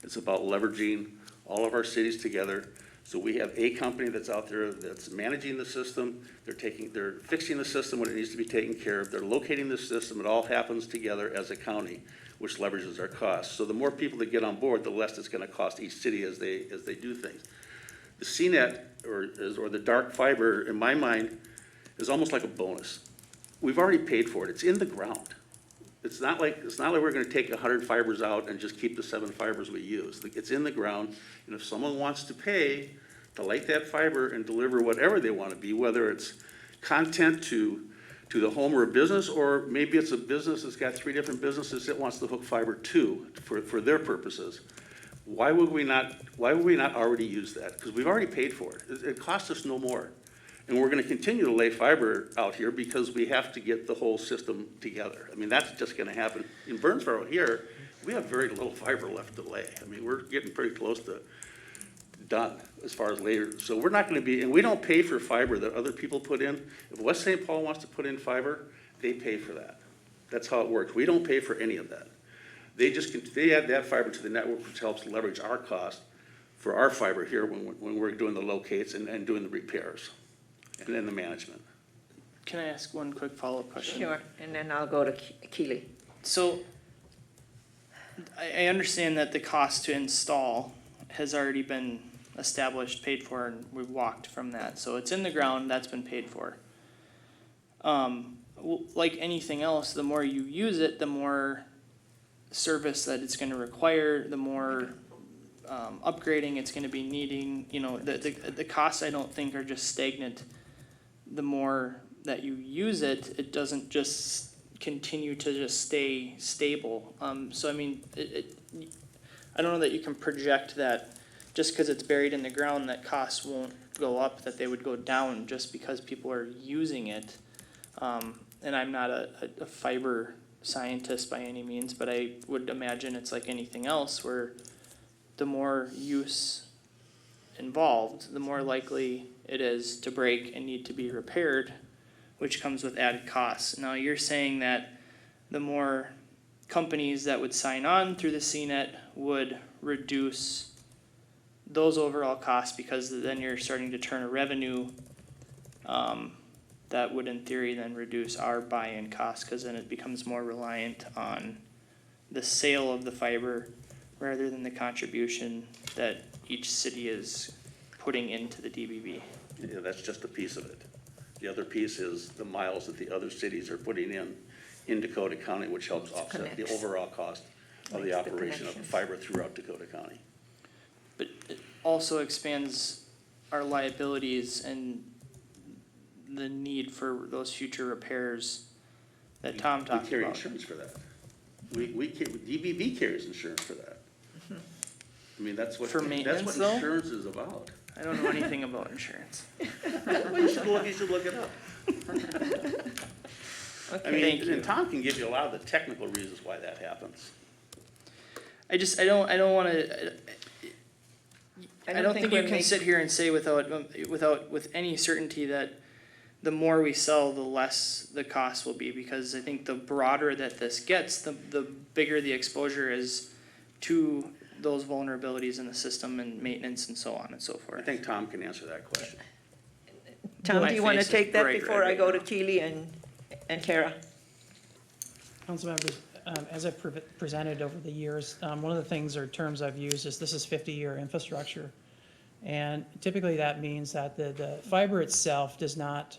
It's about leveraging all of our cities together. So we have a company that's out there that's managing the system. They're fixing the system when it needs to be taken care of. They're locating the system. It all happens together as a county, which leverages our costs. So the more people that get on board, the less it's going to cost each city as they do things. The CNET or the dark fiber, in my mind, is almost like a bonus. We've already paid for it. It's in the ground. It's not like we're going to take 100 fibers out and just keep the 7 fibers we use. It's in the ground, and if someone wants to pay to light that fiber and deliver whatever they want to be, whether it's content to the home or a business, or maybe it's a business that's got 3 different businesses it wants to hook fiber to for their purposes. Why would we not already use that? Because we've already paid for it. It costs us no more. And we're gonna continue to lay fiber out here because we have to get the whole system together. I mean, that's just gonna happen. In Burnsville here, we have very little fiber left to lay. I mean, we're getting pretty close to done as far as layers. So we're not gonna be, and we don't pay for fiber that other people put in. If West St. Paul wants to put in fiber, they pay for that. That's how it works. We don't pay for any of that. They add that fiber to the network, which helps leverage our cost for our fiber here when we're doing the locates and doing the repairs and then the management. Can I ask one quick follow-up question? Sure, and then I'll go to Keely. So, I understand that the cost to install has already been established, paid for, and we've walked from that. So it's in the ground, that's been paid for. Like anything else, the more you use it, the more service that it's gonna require, the more upgrading it's gonna be needing. You know, the costs, I don't think, are just stagnant. The more that you use it, it doesn't just continue to just stay stable. So I mean, I don't know that you can project that just because it's buried in the ground, that costs won't go up, that they would go down just because people are using it. And I'm not a fiber scientist by any means, but I would imagine it's like anything else where the more use involved, the more likely it is to break and need to be repaired, which comes with added costs. Now you're saying that the more companies that would sign on through the CNET would reduce those overall costs, because then you're starting to turn a revenue that would in theory then reduce our buy-in costs, because then it becomes more reliant on the sale of the fiber rather than the contribution that each city is putting into the DBB. Yeah, that's just a piece of it. The other piece is the miles that the other cities are putting in Dakota County, which helps offset the overall cost of the operation of fiber throughout Dakota County. But it also expands our liabilities and the need for those future repairs that Tom talked about. We carry insurance for that. DBB carries insurance for that. I mean, that's what For maintenance, though? insurance is about. I don't know anything about insurance. Well, you should look it up. I mean, Thank you. and Tom can give you a lot of the technical reasons why that happens. I don't wanna, I don't think you can sit here and say with any certainty that the more we sell, the less the cost will be, because I think the broader that this gets, the bigger the exposure is to those vulnerabilities in the system and maintenance and so on and so I forth. think Tom can answer that question. Tom, My do you want to face is take that bright before red I go right to now. Keely and Kara? Council members, as I've presented over the years, one of the things or terms I've used is this is 50-year infrastructure. And typically that means that the fiber itself does not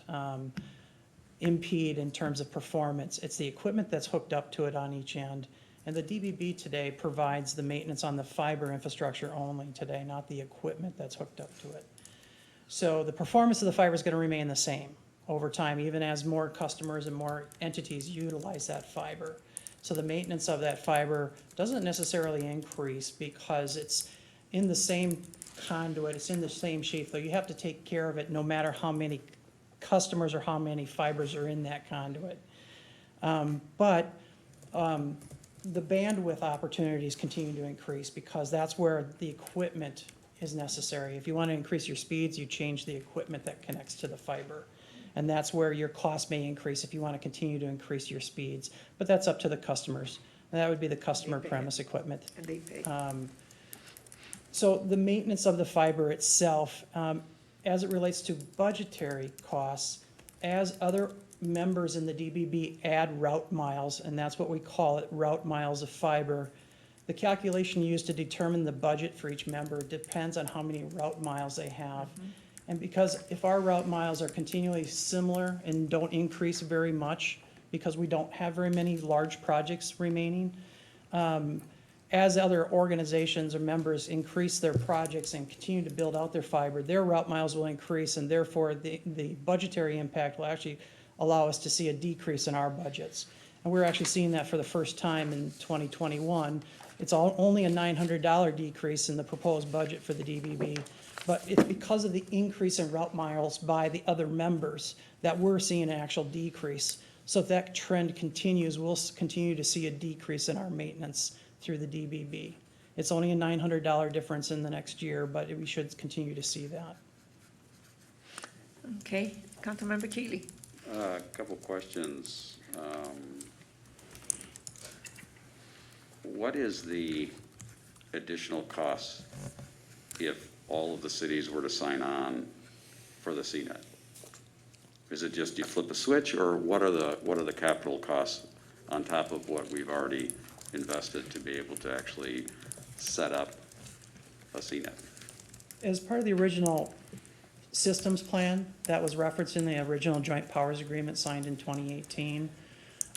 impede in terms of performance. It's the equipment that's hooked up to it on each end. And the DBB today provides the maintenance on the fiber infrastructure only today, not the equipment that's hooked up to it. So the performance of the fiber is going to remain the same over time, even as more customers and more entities utilize that fiber. So the maintenance of that fiber doesn't necessarily increase because it's in the same conduit, it's in the same shape, though you have to take care of it no matter how many customers or how many fibers are in that conduit. But the bandwidth opportunities continue to increase because that's where the equipment is necessary. If you want to increase your speeds, you change the equipment that connects to the fiber. And that's where your cost may increase if you want to continue to increase your speeds. But that's up to the customers. And that would be the customer premise equipment. And they pay. So the maintenance of the fiber itself, as it relates to budgetary costs, as other members in the DBB add route miles, and that's what we call it, route miles of fiber, the calculation used to determine the budget for each member depends on how many route miles they have. And because if our route miles are continually similar and don't increase very much, because we don't have very many large projects remaining, as other organizations or members increase their projects and continue to build out their fiber, their route miles will increase, and therefore the budgetary impact will actually allow us to see a decrease in our budgets. And we're actually seeing that for the first time in 2021. It's only a $900 decrease in the proposed budget for the DBB, but it's because of the increase in route miles by the other members that we're seeing an actual decrease. So if that trend continues, we'll continue to see a decrease in our maintenance through the DBB. It's only a $900 difference in the next year, but we should continue to see that. Okay, Councilmember Keeley. A couple questions. What is the additional cost if all of the cities were to sign on for the CNET? Is it just you flip a switch, or what are the capital costs on top of what we've already invested to be able to actually set up a CNET? As part of the original systems plan that was referenced in the original joint powers agreement signed in 2018,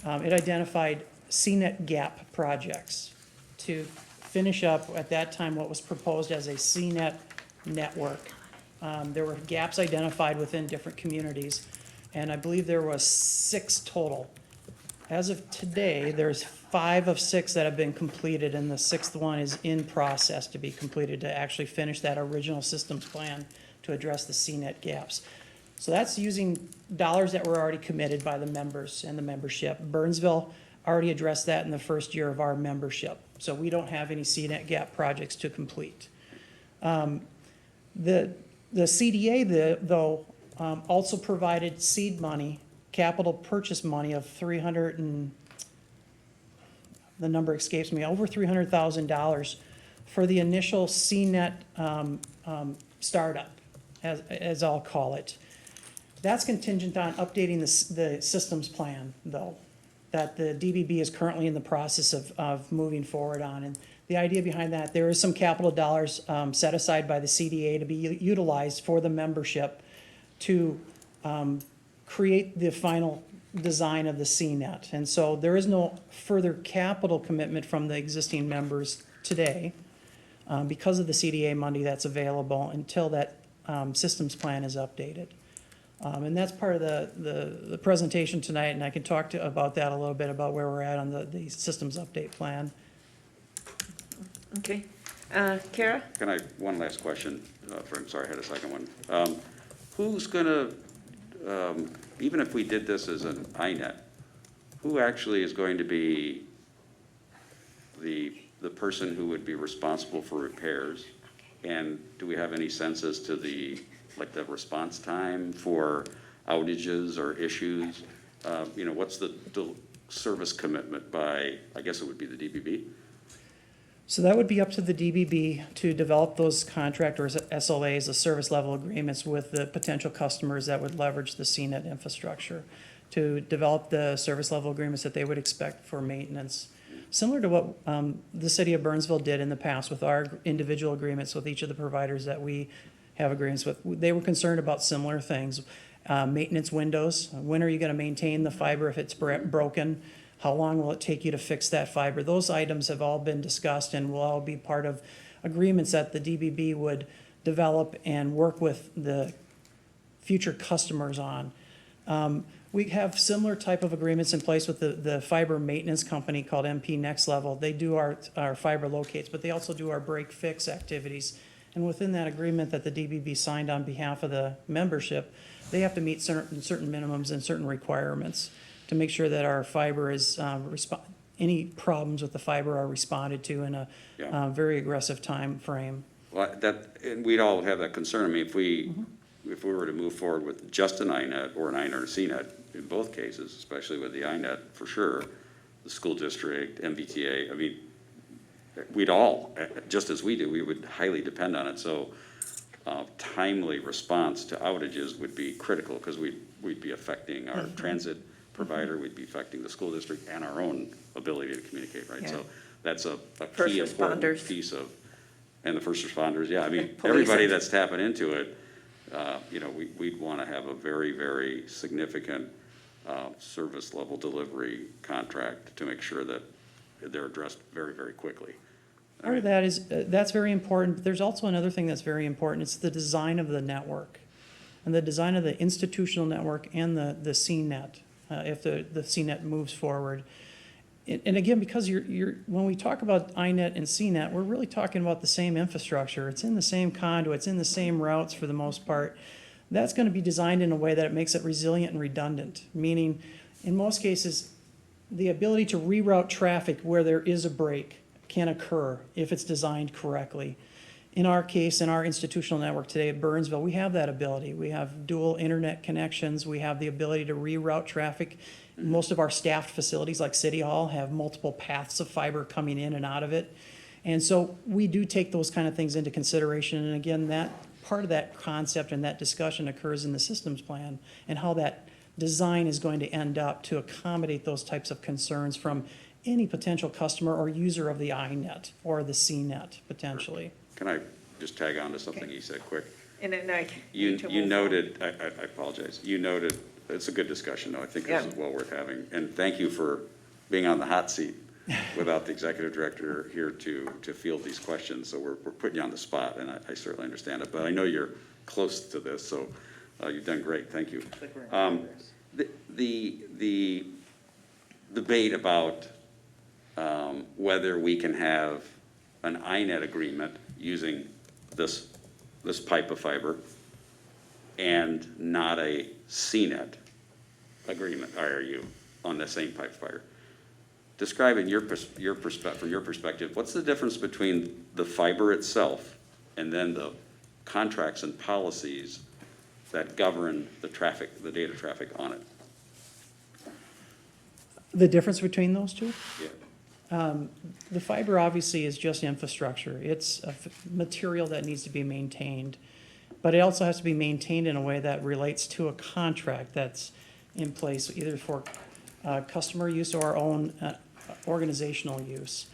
it identified CNET gap projects to finish up at that time what was proposed as a CNET network. There were gaps identified within different communities, and I believe there was 6 total. As of today, there's 5 of 6 that have been completed, and the 6th one is in process to be completed to actually finish that original systems plan to address the CNET gaps. So that's using dollars that were already committed by the members and the membership. Burnsville already addressed that in the first year of our membership, so we don't have any CNET gap projects to complete. The CDA, though, also provided seed money, capital purchase money of the number escapes me, over $300,000 for the initial CNET startup, as I'll call it. That's contingent on updating the systems plan, though, that the DBB is currently in the process of moving forward on. And the idea behind that, there is some capital dollars set aside by the CDA to be utilized for the membership to create the final design of the CNET. And so there is no further capital commitment from the existing members today because of the CDA money that's available until that systems plan is updated. And that's part of the presentation tonight, and I can talk about that a little bit, about where we're at on the systems update plan. Okay. Kara? Can I, one last question, I'm sorry, I had a second one. Who's gonna, even if we did this as an INET, who actually is going to be the person who would be responsible for repairs? And do we have any sense as to the response time for outages or issues? What's the service commitment by, I guess it would be the DBB? So that would be up to the DBB to develop those contract or SLAs, the service level agreements, with the potential customers that would leverage the CNET infrastructure to develop the service level agreements that they would expect for maintenance. Similar to what the city of Burnsville did in the past with our individual agreements with each of the providers that we have agreements with. They were concerned about similar things. Maintenance windows. When are you going to maintain the fiber if it's broken? How long will it take you to fix that fiber? Those items have all been discussed and will all be part of agreements that the DBB would develop and work with the future customers on. We have similar type of agreements in place with the fiber maintenance company called MP Next Level. They do our fiber locates, but they also do our break fix activities. And within that agreement that the DBB signed on behalf of the membership, they have to meet certain minimums and certain requirements to make sure that our fiber is, any problems with the fiber are responded to in a very aggressive time frame. Well, and we'd all have that concern. I mean, if we were to move forward with just an INET or an INET or CNET, in both cases, especially with the INET, for sure, the school district, MVTA, I mean, we'd all, just as we do, we would highly depend on it. So timely response to outages would be critical, because we'd be affecting our transit provider, we'd be affecting the school district and our own ability to communicate, right? Yeah. So that's a First key important responders. piece of, and the first responders, yeah, I mean, Police everybody and- that's tapping into it, we'd want to have a very, very significant service level delivery contract to make sure that they're addressed very, very quickly. Part of that is, that's very important, but there's also another thing that's very important, it's the design of the network. And the design of the institutional network and the CNET, if the CNET moves forward. And again, because when we talk about INET and CNET, we're really talking about the same infrastructure. It's in the same conduits, in the same routes for the most part. That's gonna be designed in a way that it makes it resilient and redundant, meaning, in most cases, the ability to reroute traffic where there is a break can occur if it's designed correctly. In our case, in our institutional network today at Burnsville, we have that ability. We have dual internet connections. We have the ability to reroute traffic. Most of our staffed facilities, like City Hall, have multiple paths of fiber coming in and out of it. And so we do take those kind of things into consideration. And again, that part of that concept and that discussion occurs in the systems plan and how that design is going to end up to accommodate those types of concerns from any potential customer or user of the INET or the CNET potentially. Can I just tag on to something you said quick? And then I. You noted, I apologize, you noted, it's a good discussion though, I think this Yeah. is well worth having. And thank you for being on the hot seat without the executive director here to field these questions. So we're putting you on the spot, and I certainly understand it. But I know you're close to this, so you've done great, thank you. It's like we're in progress. The debate about whether we can have an INET agreement using this pipe of fiber and not a CNET agreement, IRU, on the same pipe of fiber. Describe in from your perspective, what's the difference between the fiber itself and then the contracts and policies that govern the traffic, the data traffic on it? The difference between those two? Yeah. The fiber obviously is just infrastructure. It's a material that needs to be maintained. But it also has to be maintained in a way that relates to a contract that's in place either for customer use or our own organizational use.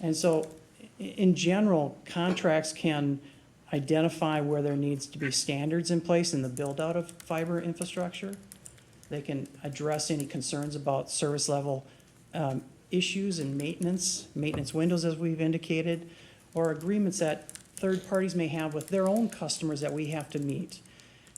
And so in general, contracts can identify where there needs to be standards in place in the build-out of fiber infrastructure. They can address any concerns about service level issues and maintenance windows, as we've indicated, or agreements that third parties may have with their own customers that we have to meet.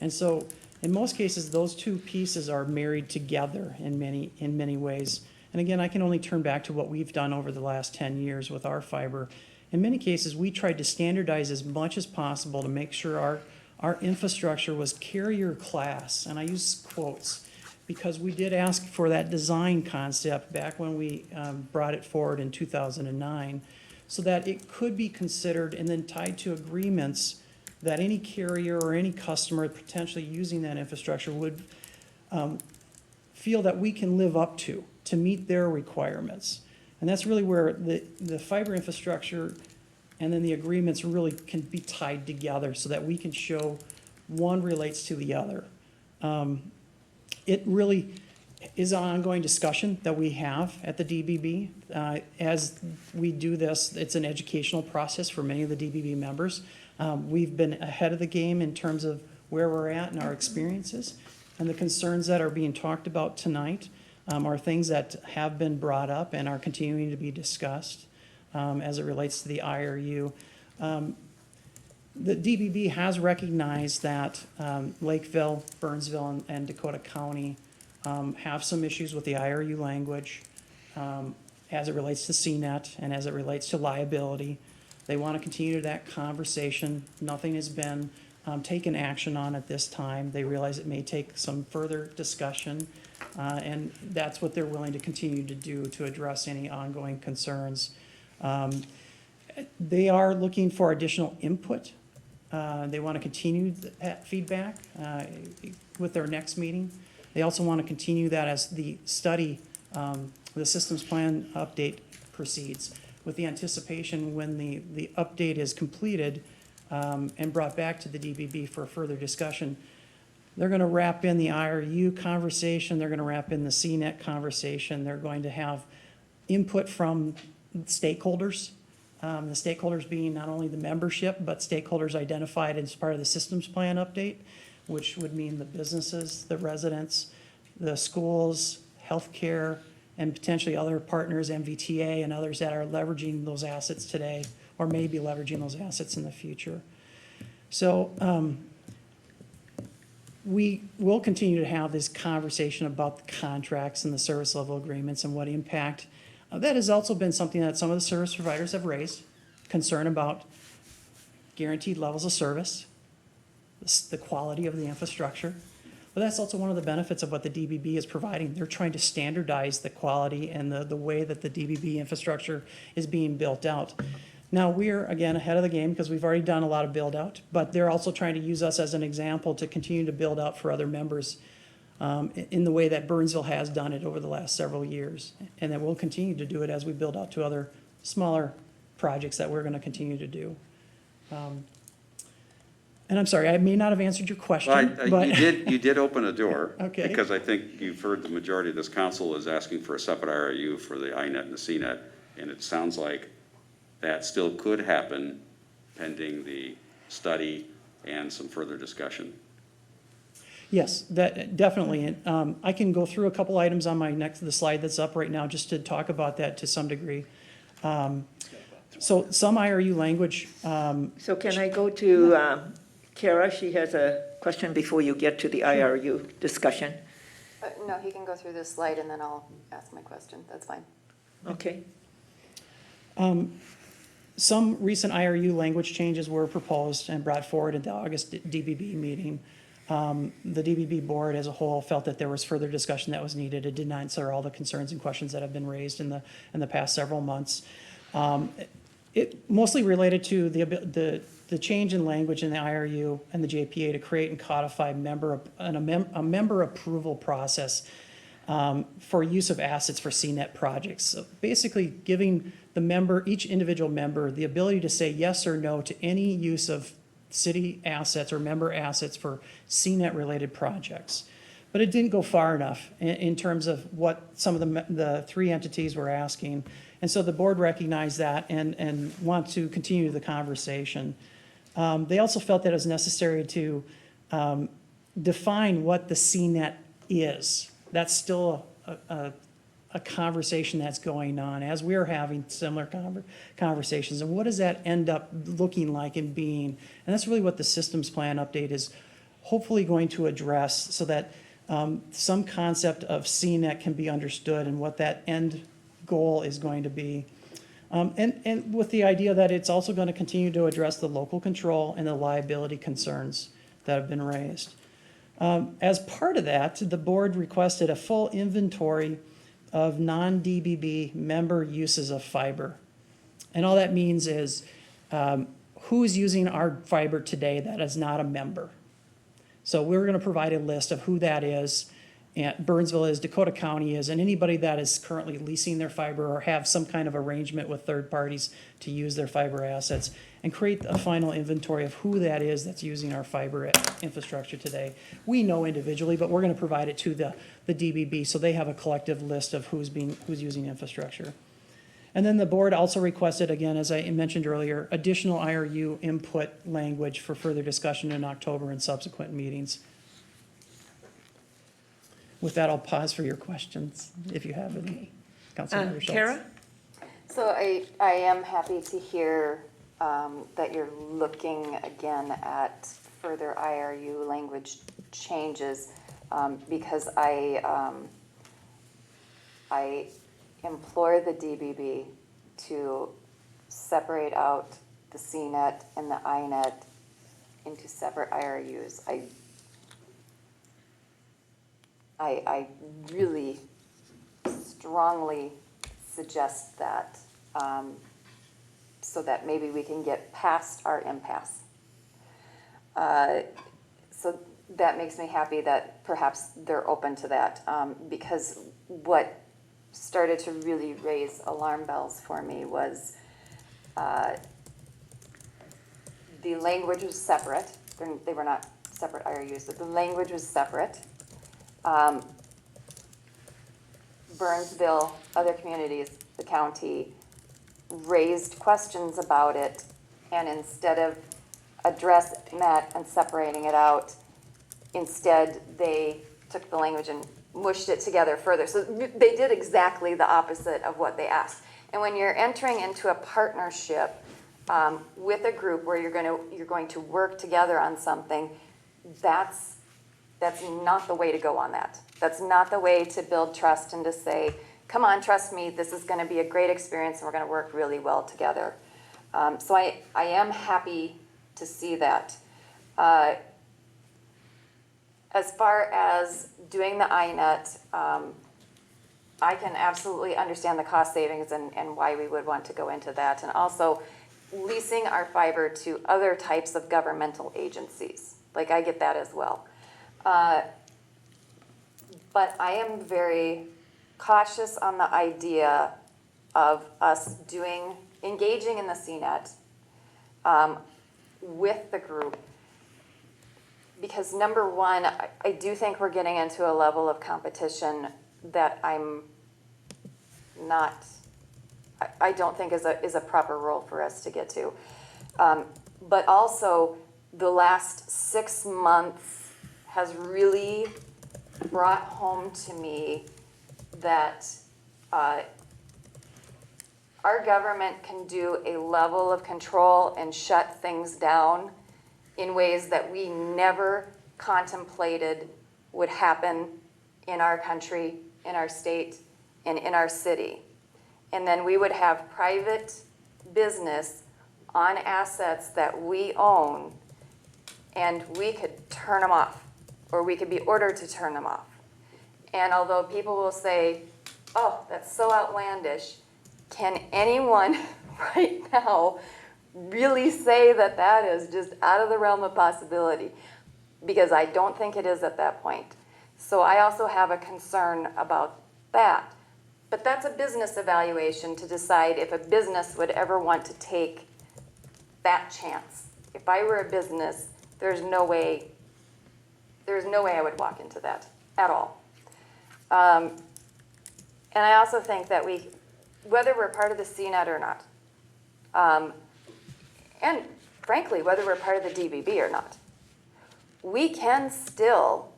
And so in most cases, those two pieces are married together in many ways. And again, I can only turn back to what we've done over the last 10 years with our fiber. In many cases, we tried to standardize as much as possible to make sure our infrastructure was carrier class, and I use quotes, because we did ask for that design concept back when we brought it forward in 2009, so that it could be considered and then tied to agreements that any carrier or any customer potentially using that infrastructure would feel that we can live up to meet their requirements. And that's really where the fiber infrastructure and then the agreements really can be tied together so that we can show one relates to the other. It really is an ongoing discussion that we have at the DBB. As we do this, it's an educational process for many of the DBB members. We've been ahead of the game in terms of where we're at and our experiences. And the concerns that are being talked about tonight are things that have been brought up and are continuing to be discussed as it relates to the IRU. The DBB has recognized that Lakeville, Burnsville, and Dakota County have some issues with the IRU language as it relates to CNET and as it relates to liability. They want to continue that conversation. Nothing has been taken action on at this time. They realize it may take some further discussion, and that's what they're willing to continue to do to address any ongoing concerns. They are looking for additional input. They want to continue that feedback with their next meeting. They also want to continue that as the study, the systems plan update proceeds, with the anticipation when the update is completed and brought back to the DBB for further discussion. They're going to wrap in the IRU conversation. They're going to wrap in the CNET conversation. They're going to have input from stakeholders. The stakeholders being not only the membership, but stakeholders identified as part of the systems plan update, which would mean the businesses, the residents, the schools, healthcare, and potentially other partners, MVTA and others that are leveraging those assets today, or may be leveraging those assets in the future. So we will continue to have this conversation about the contracts and the service level agreements and what impact. That has also been something that some of the service providers have raised, concern about guaranteed levels of service, the quality of the infrastructure. But that's also one of the benefits of what the DBB is providing. They're trying to standardize the quality and the way that the DBB infrastructure is being built out. Now, we're, again, ahead of the game because we've already done a lot of build out, but they're also trying to use us as an example to continue to build out for other members in the way that Burnsville has done it over the last several years. And that we'll continue to do it as we build out to other smaller projects that we're going to continue to do. And I'm sorry, I may not have answered your question, Well, but. you did open a door. Okay. Because I think you've heard the majority of this council is asking for a separate IRU for the INET and the CNET, and it sounds like that still could happen pending the study and some further discussion. Yes, that definitely. I can go through a couple items on the slide that's up right now, just to talk about that to some degree. So some IRU language, So can I go to Kara? She has a question before you get to the IRU discussion. No, he can go through this slide and then I'll ask my question. That's fine. Okay. some recent IRU language changes were proposed and brought forward at the August DBB meeting. The DBB board as a whole felt that there was further discussion that was needed. It did not answer all the concerns and questions that have been raised in the past several months. It mostly related to the change in language in the IRU and the JPA to create and codify a member approval process for use of assets for CNET projects. So basically giving each individual member the ability to say yes or no to any use of city assets or member assets for CNET related projects. But it didn't go far enough in terms of what some of the three entities were asking. And so the board recognized that and want to continue the conversation. They also felt that it was necessary to define what the CNET is. That's still a conversation that's going on as we're having similar conversations. And what does that end up looking like and being? And that's really what the systems plan update is hopefully going to address, so that some concept of CNET can be understood and what that end goal is going to be. And with the idea that it's also going to continue to address the local control and the liability concerns that have been raised. As part of that, the board requested a full inventory of non-DBB member uses of fiber. And all that means is who's using our fiber today that is not a member. So we're going to provide a list of who that is. And Burnsville is, Dakota County is, and anybody that is currently leasing their fiber or have some kind of arrangement with third parties to use their fiber assets, and create a final inventory of who that is that's using our fiber infrastructure today. We know individually, but we're going to provide it to the DBB so they have a collective list of who's using infrastructure. And then the board also requested, again, as I mentioned earlier, additional IRU input language for further discussion in October and subsequent meetings. With that, I'll pause for your questions, if you have any. Councilmember Schultz. Kara? So I am happy to hear that you're looking again at further IRU language changes, because I implore the DBB to separate out the CNET and the INET into separate IRUs. I really strongly suggest that, so that maybe we can get past our impasse. So that makes me happy that perhaps they're open to that, because what started to really raise alarm bells for me was the language was separate. They were not separate IRUs, but the language was separate. Burnsville, other communities, the county, raised questions about it, and instead of addressing that and separating it out, instead they took the language and mushed it together further. So they did exactly the opposite of what they asked. And when you're entering into a partnership with a group where you're going to work together on something, that's not the way to go on that. That's not the way to build trust and to say, come on, trust me, this is going to be a great experience and we're going to work really well together. So I am happy to see that. As far as doing the INET, I can absolutely understand the cost savings and why we would want to go into that. And also leasing our fiber to other types of governmental agencies. Like, I get that as well. But I am very cautious on the idea of us engaging in the CNET with the group. Because number one, I do think we're getting into a level of competition that I don't think is a proper role for us to get to. But also, the last 6 months has really brought home to me that our government can do a level of control and shut things down in ways that we never contemplated would happen in our country, in our state, and in our city. And then we would have private business on assets that we own, and we could turn them off, or we could be ordered to turn them off. And although people will say, oh, that's so outlandish, can anyone right now really say that that is just out of the realm of possibility? Because I don't think it is at that point. So I also have a concern about that. But that's a business evaluation to decide if a business would ever want to take that chance. If I were a business, there's no way I would walk into that at all. And I also think that whether we're part of the CNET or not, and frankly, whether we're part of the DBB or not, we can still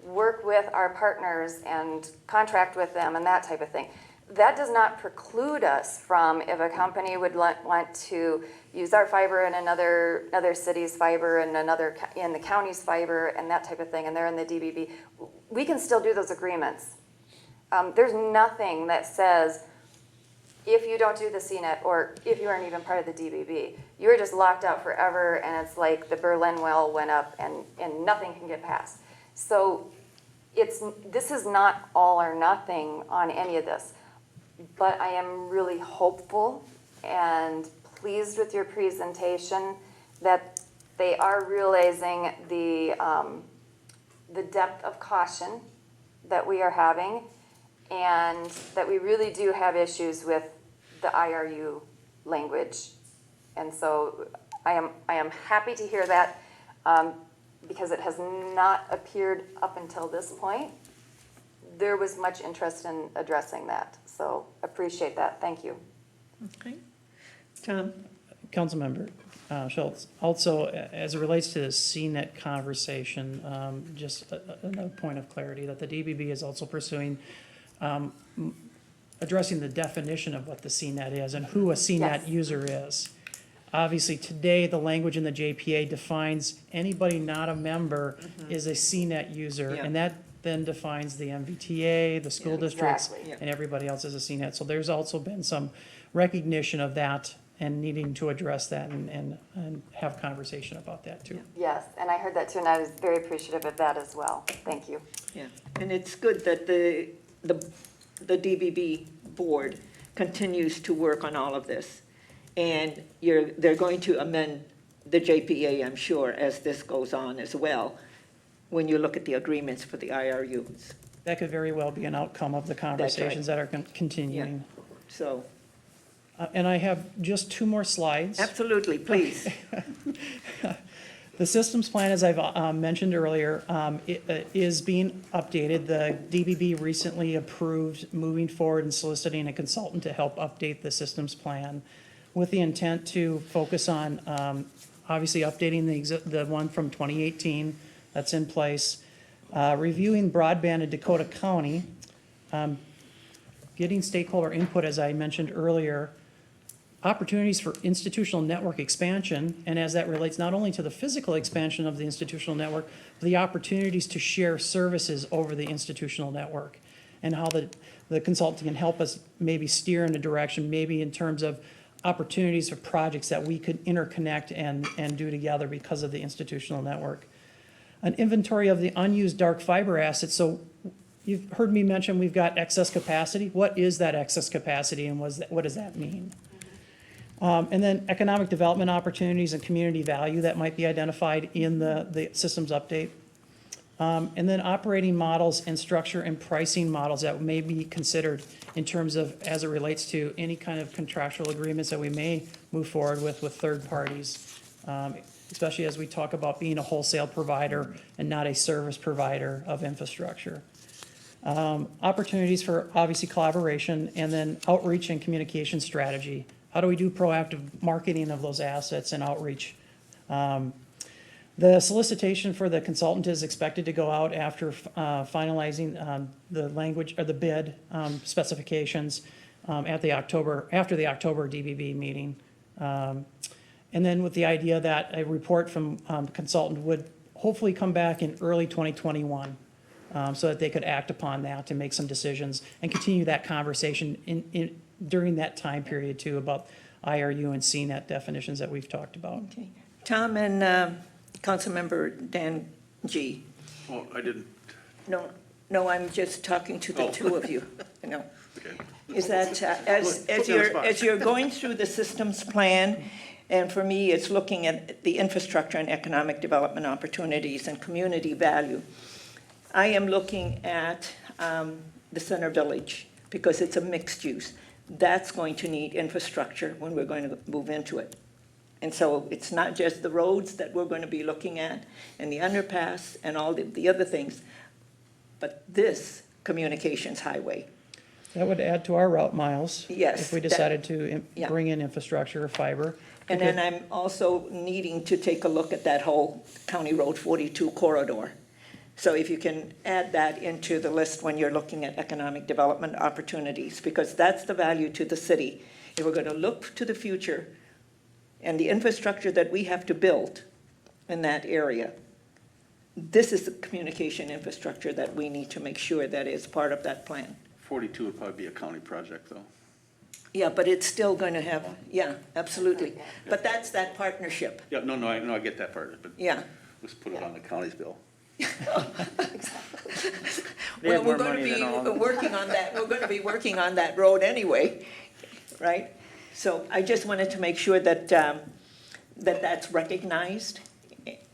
work with our partners and contract with them and that type of thing. That does not preclude us from, if a company would want to use our fiber in another city's fiber and in the county's fiber and that type of thing, and they're in the DBB, we can still do those agreements. There's nothing that says, if you don't do the CNET, or if you aren't even part of the DBB, you're just locked out forever, and it's like the Berlin Wall went up and nothing can get past. So this is not all or nothing on any of this, but I am really hopeful and pleased with your presentation that they are realizing the depth of caution that we are having, and that we really do have issues with the IRU language. And so I am happy to hear that, because it has not appeared up until this point. There was much interest in addressing that, so appreciate that. Thank you. Okay. Tom? Councilmember Schultz, also, as it relates to the CNET conversation, just another point of clarity, that the DBB is also pursuing addressing the definition of what the CNET is and who a CNET Yes. user is. Obviously, today, the language in the JPA defines anybody not a member is a CNET user, Yeah. and that then defines the MVTA, the school districts, Exactly. Yeah. and everybody else as a CNET. So there's also been some recognition of that and needing to address that and have conversation about that too. Yes, and I heard that too, and I was very appreciative of that as well. Thank you. Yeah, and it's good that the DBB board continues to work on all of this. And they're going to amend the JPA, I'm sure, as this goes on as well, when you look at the agreements for the IRUs. That could very well be an outcome of the conversations that are continuing. So, And I have just 2 more slides. absolutely, please. The systems plan, as I've mentioned earlier, is being updated. The DBB recently approved moving forward and soliciting a consultant to help update the systems plan with the intent to focus on, obviously, updating the one from 2018 that's in place, Reviewing broadband in Dakota County, getting stakeholder input, as I mentioned earlier, opportunities for institutional network expansion, and as that relates not only to the physical expansion of the institutional network, but the opportunities to share services over the institutional network, and how the consultant can help us maybe steer in a direction, maybe in terms of opportunities for projects that we could interconnect and do together because of the institutional network. An inventory of the unused dark fiber assets. So you've heard me mention we've got excess capacity. What is that excess capacity, and what does that mean? And then economic development opportunities and community value that might be identified in the systems update. And then operating models and structure and pricing models that may be considered in terms of, as it relates to any kind of contractual agreements that we may move forward with third parties, especially as we talk about being a wholesale provider and not a service provider of infrastructure. Opportunities for obviously collaboration, and then outreach and communication strategy. How do we do proactive marketing of those assets and outreach? The solicitation for the consultant is expected to go out after finalizing the language or the bid specifications after the October DBB meeting. And then with the idea that a report from the consultant would hopefully come back in early 2021 so that they could act upon that to make some decisions and continue that conversation during that time period too about IRU and CNET definitions that we've talked about. Okay. Tom and Councilmember Dan G. Oh, I didn't, No, I'm just talking to the two of you, no. okay. Is that, Put me on the spot. as you're going through the systems plan, and for me, it's looking at the infrastructure and economic development opportunities and community value. I am looking at the center village because it's a mixed use. That's going to need infrastructure when we're going to move into it. And so it's not just the roads that we're going to be looking at and the underpass and all the other things, but this communications highway. That would add to our route miles. Yes, If we that- decided to yeah. bring in infrastructure or fiber. And then I'm also needing to take a look at that whole County Road 42 corridor. So if you can add that into the list when you're looking at economic development opportunities, because that's the value to the city. If we're going to look to the future and the infrastructure that we have to build in that area, this is the communication infrastructure that we need to make sure that is part of that plan. 42 would probably be a county project, though. Yeah, but it's still going to have, yeah, absolutely. But that's that partnership, Yeah, no, I get that part, but yeah. let's put it on the county's bill. They Well, have we're more going money to than all of be them. working on that, we're going to be working on that road anyway, right? So I just wanted to make sure that, that's recognized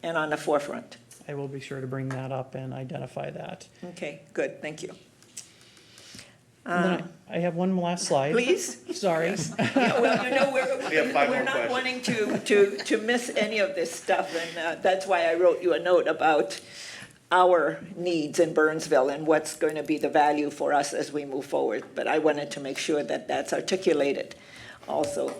and on the forefront. I will be sure to bring that up and identify that. Okay, good, thank you. And then I have one last slide. Please? Sorry. Yeah, well, you know, We have 5 we're more not questions. wanting to miss any of this stuff, and that's why I wrote you a note about our needs in Burnsville and what's going to be the value for us as we move forward. But I wanted to make sure that that's articulated also.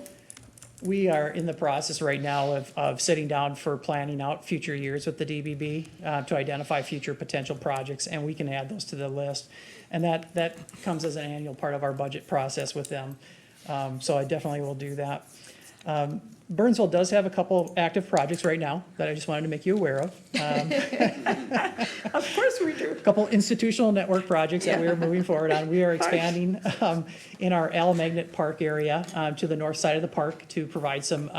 We are in the process right now of sitting down for planning out future years with the DBB to identify future potential projects, and we can add those to the list. And that comes as an annual part of our budget process with them. So I definitely will do that. Burnsville does have a couple active projects right now that I just wanted to make you aware of. Of course we do. A couple institutional network projects that we are moving forward on. We are expanding in our Magnet Park area to the north side of the park to provide some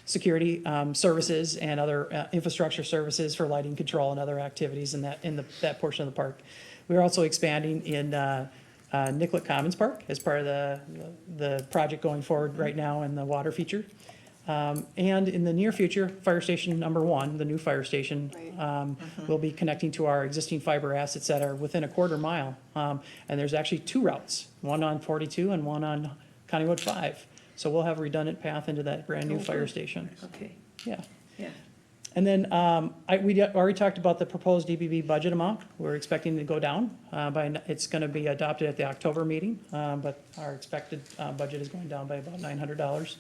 security services and other infrastructure services for lighting control and other activities in that portion of the park. We're also expanding in Nicollet Commons Park as part of the project going forward right now in the water feature. And in the near future, Fire Station number 1, the new fire station, will be connecting to our existing fiber assets that are within a quarter mile. And there's actually 2 routes, one on 42 and one on County Road 5. So we'll have a redundant path into that brand new fire station. Okay, Yeah. yeah. And then we already talked about the proposed DBB budget amount. We're expecting to go down it's going to be adopted at the October meeting, but our expected budget is going down by about $900.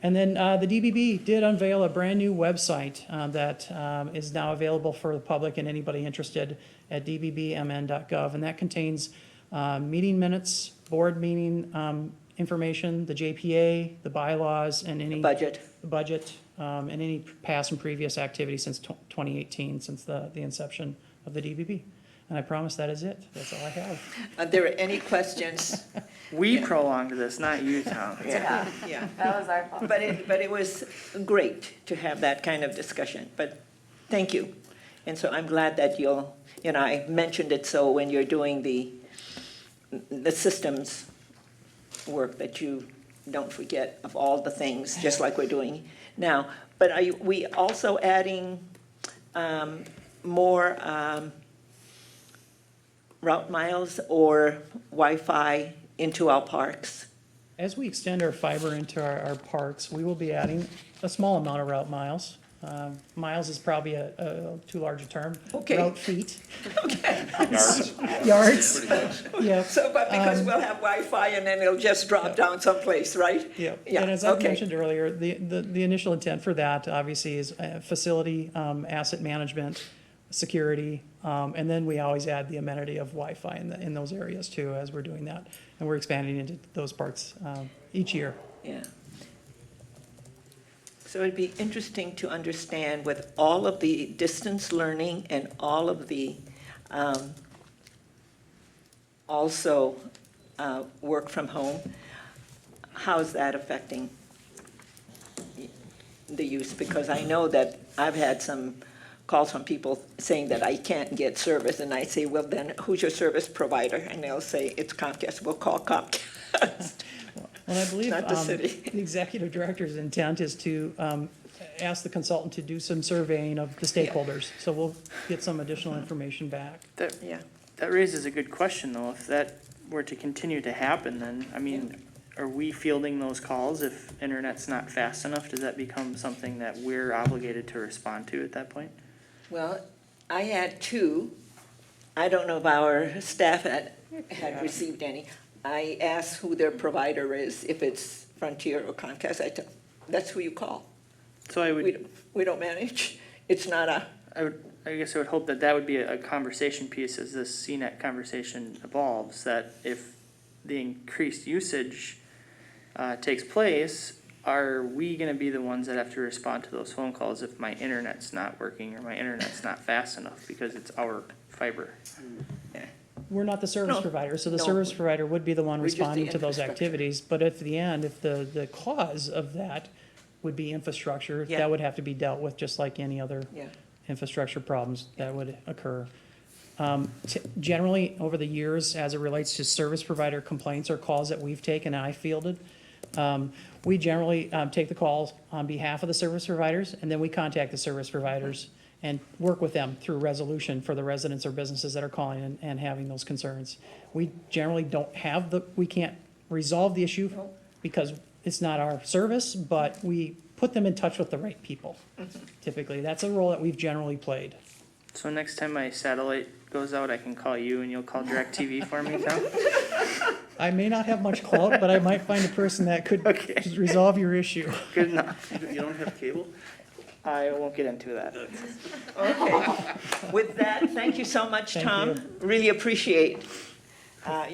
And then the DBB did unveil a brand-new website that is now available for the public and anybody interested at dbbmn.gov. And that contains meeting minutes, board meeting information, the JPA, the bylaws, and any Budget. and any past and previous activity since 2018, since the inception of the DBB. And I promise that is it. That's all I have. Are there any questions? We prolonged this, not you, Tom. Yeah, yeah. That was our fault. But it was great to have that kind of discussion, but thank you. And so I'm glad that you'll, I mentioned it so when you're doing the systems work that you don't forget of all the things, just like we're doing now. But are we also adding more route miles or Wi-Fi into our parks? As we extend our fiber into our parks, we will be adding a small amount of route miles. Miles is probably a too large a term. Okay. Route feet. Okay. Yards. Yeah. So, but because we'll have Wi-Fi and then it'll just drop down someplace, right? Yeah, Yeah, and as I okay. mentioned earlier, the initial intent for that obviously is facility, asset management, security, and then we always add the amenity of Wi-Fi in those areas too as we're doing that. And we're expanding into those parts each year. Yeah. So it'd be interesting to understand with all of the distance learning and all of the also work from home, how's that affecting the use? Because I know that I've had some calls from people saying that I can't get service, and I say, well, then who's your service provider? And they'll say, it's Comcast. We'll call Comcast. Well, I believe Not the city. the executive director's intent is to ask the consultant to do some surveying of the stakeholders. So we'll get some additional information back. Yeah. That raises a good question, though. If that were to continue to happen, then, are we fielding those calls if internet's not fast enough? Does that become something that we're obligated to respond to at that point? Well, I had two. I don't know if our staff had received any. I asked who their provider is, if it's Frontier or Comcast. I tell, that's who you call. So I would, We don't manage. It's not a, I guess I would hope that that would be a conversation piece as this CNET conversation evolves, that if the increased usage takes place, are we gonna be the ones that have to respond to those phone calls if my internet's not working or my internet's not fast enough because it's our fiber? We're not the service No. provider, so the No. service provider would be the one We're just the responding to those infrastructure. activities. But at the end, if the cause of that would be infrastructure, Yeah. that would have to be dealt with just like any other yeah. infrastructure problems that would occur. Generally, over the years, as it relates to service provider complaints or calls that we've taken and I fielded, we generally take the calls on behalf of the service providers, and then we contact the service providers and work with them through resolution for the residents or businesses that are calling and having those concerns. We generally we can't resolve the issue because it's not our service, but we put them in touch with the right people. Typically, that's a role that we've generally played. So next time my satellite goes out, I can call you and you'll call DirecTV for me, Tom? I may not have much clout, but I might find a person that could resolve your issue. Good enough. You don't have cable? I won't get into that. Okay. With that, thank you so much, Thank Tom. you. Really appreciate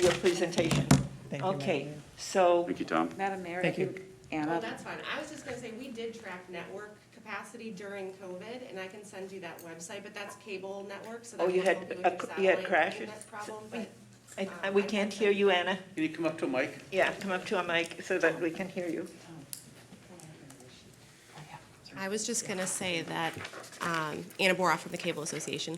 your presentation. Thank you, Okay, Madam so, Thank you, Tom. Madam Mayor, I Thank you. think Oh, Anna, that's fine. I was just gonna say, we did track network capacity during COVID, and I can send you that website, but that's cable network, so that Oh, you won't had help you a- with your you had satellite crashes? internet problem, but. we can't hear you, Anna. Can you come up to a mic? Yeah, come up to a mic so that we can hear you. I was just gonna say that, Anna Boroff from the Cable Association,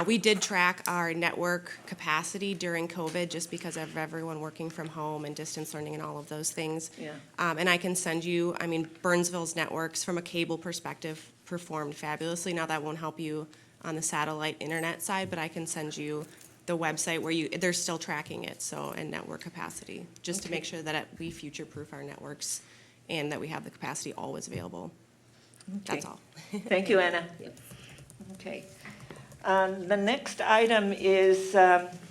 we did track our network capacity during COVID just because of everyone working from home and distance learning and all of those things. Yeah. And I can send you, Burnsville's networks from a cable perspective performed fabulously. Now that won't help you on the satellite internet side, but I can send you the website where they're still tracking it, so, and network capacity, just to make sure that we future-proof our networks and that we have the capacity always available. That's Okay. all. Thank you, Anna. Okay. The next item is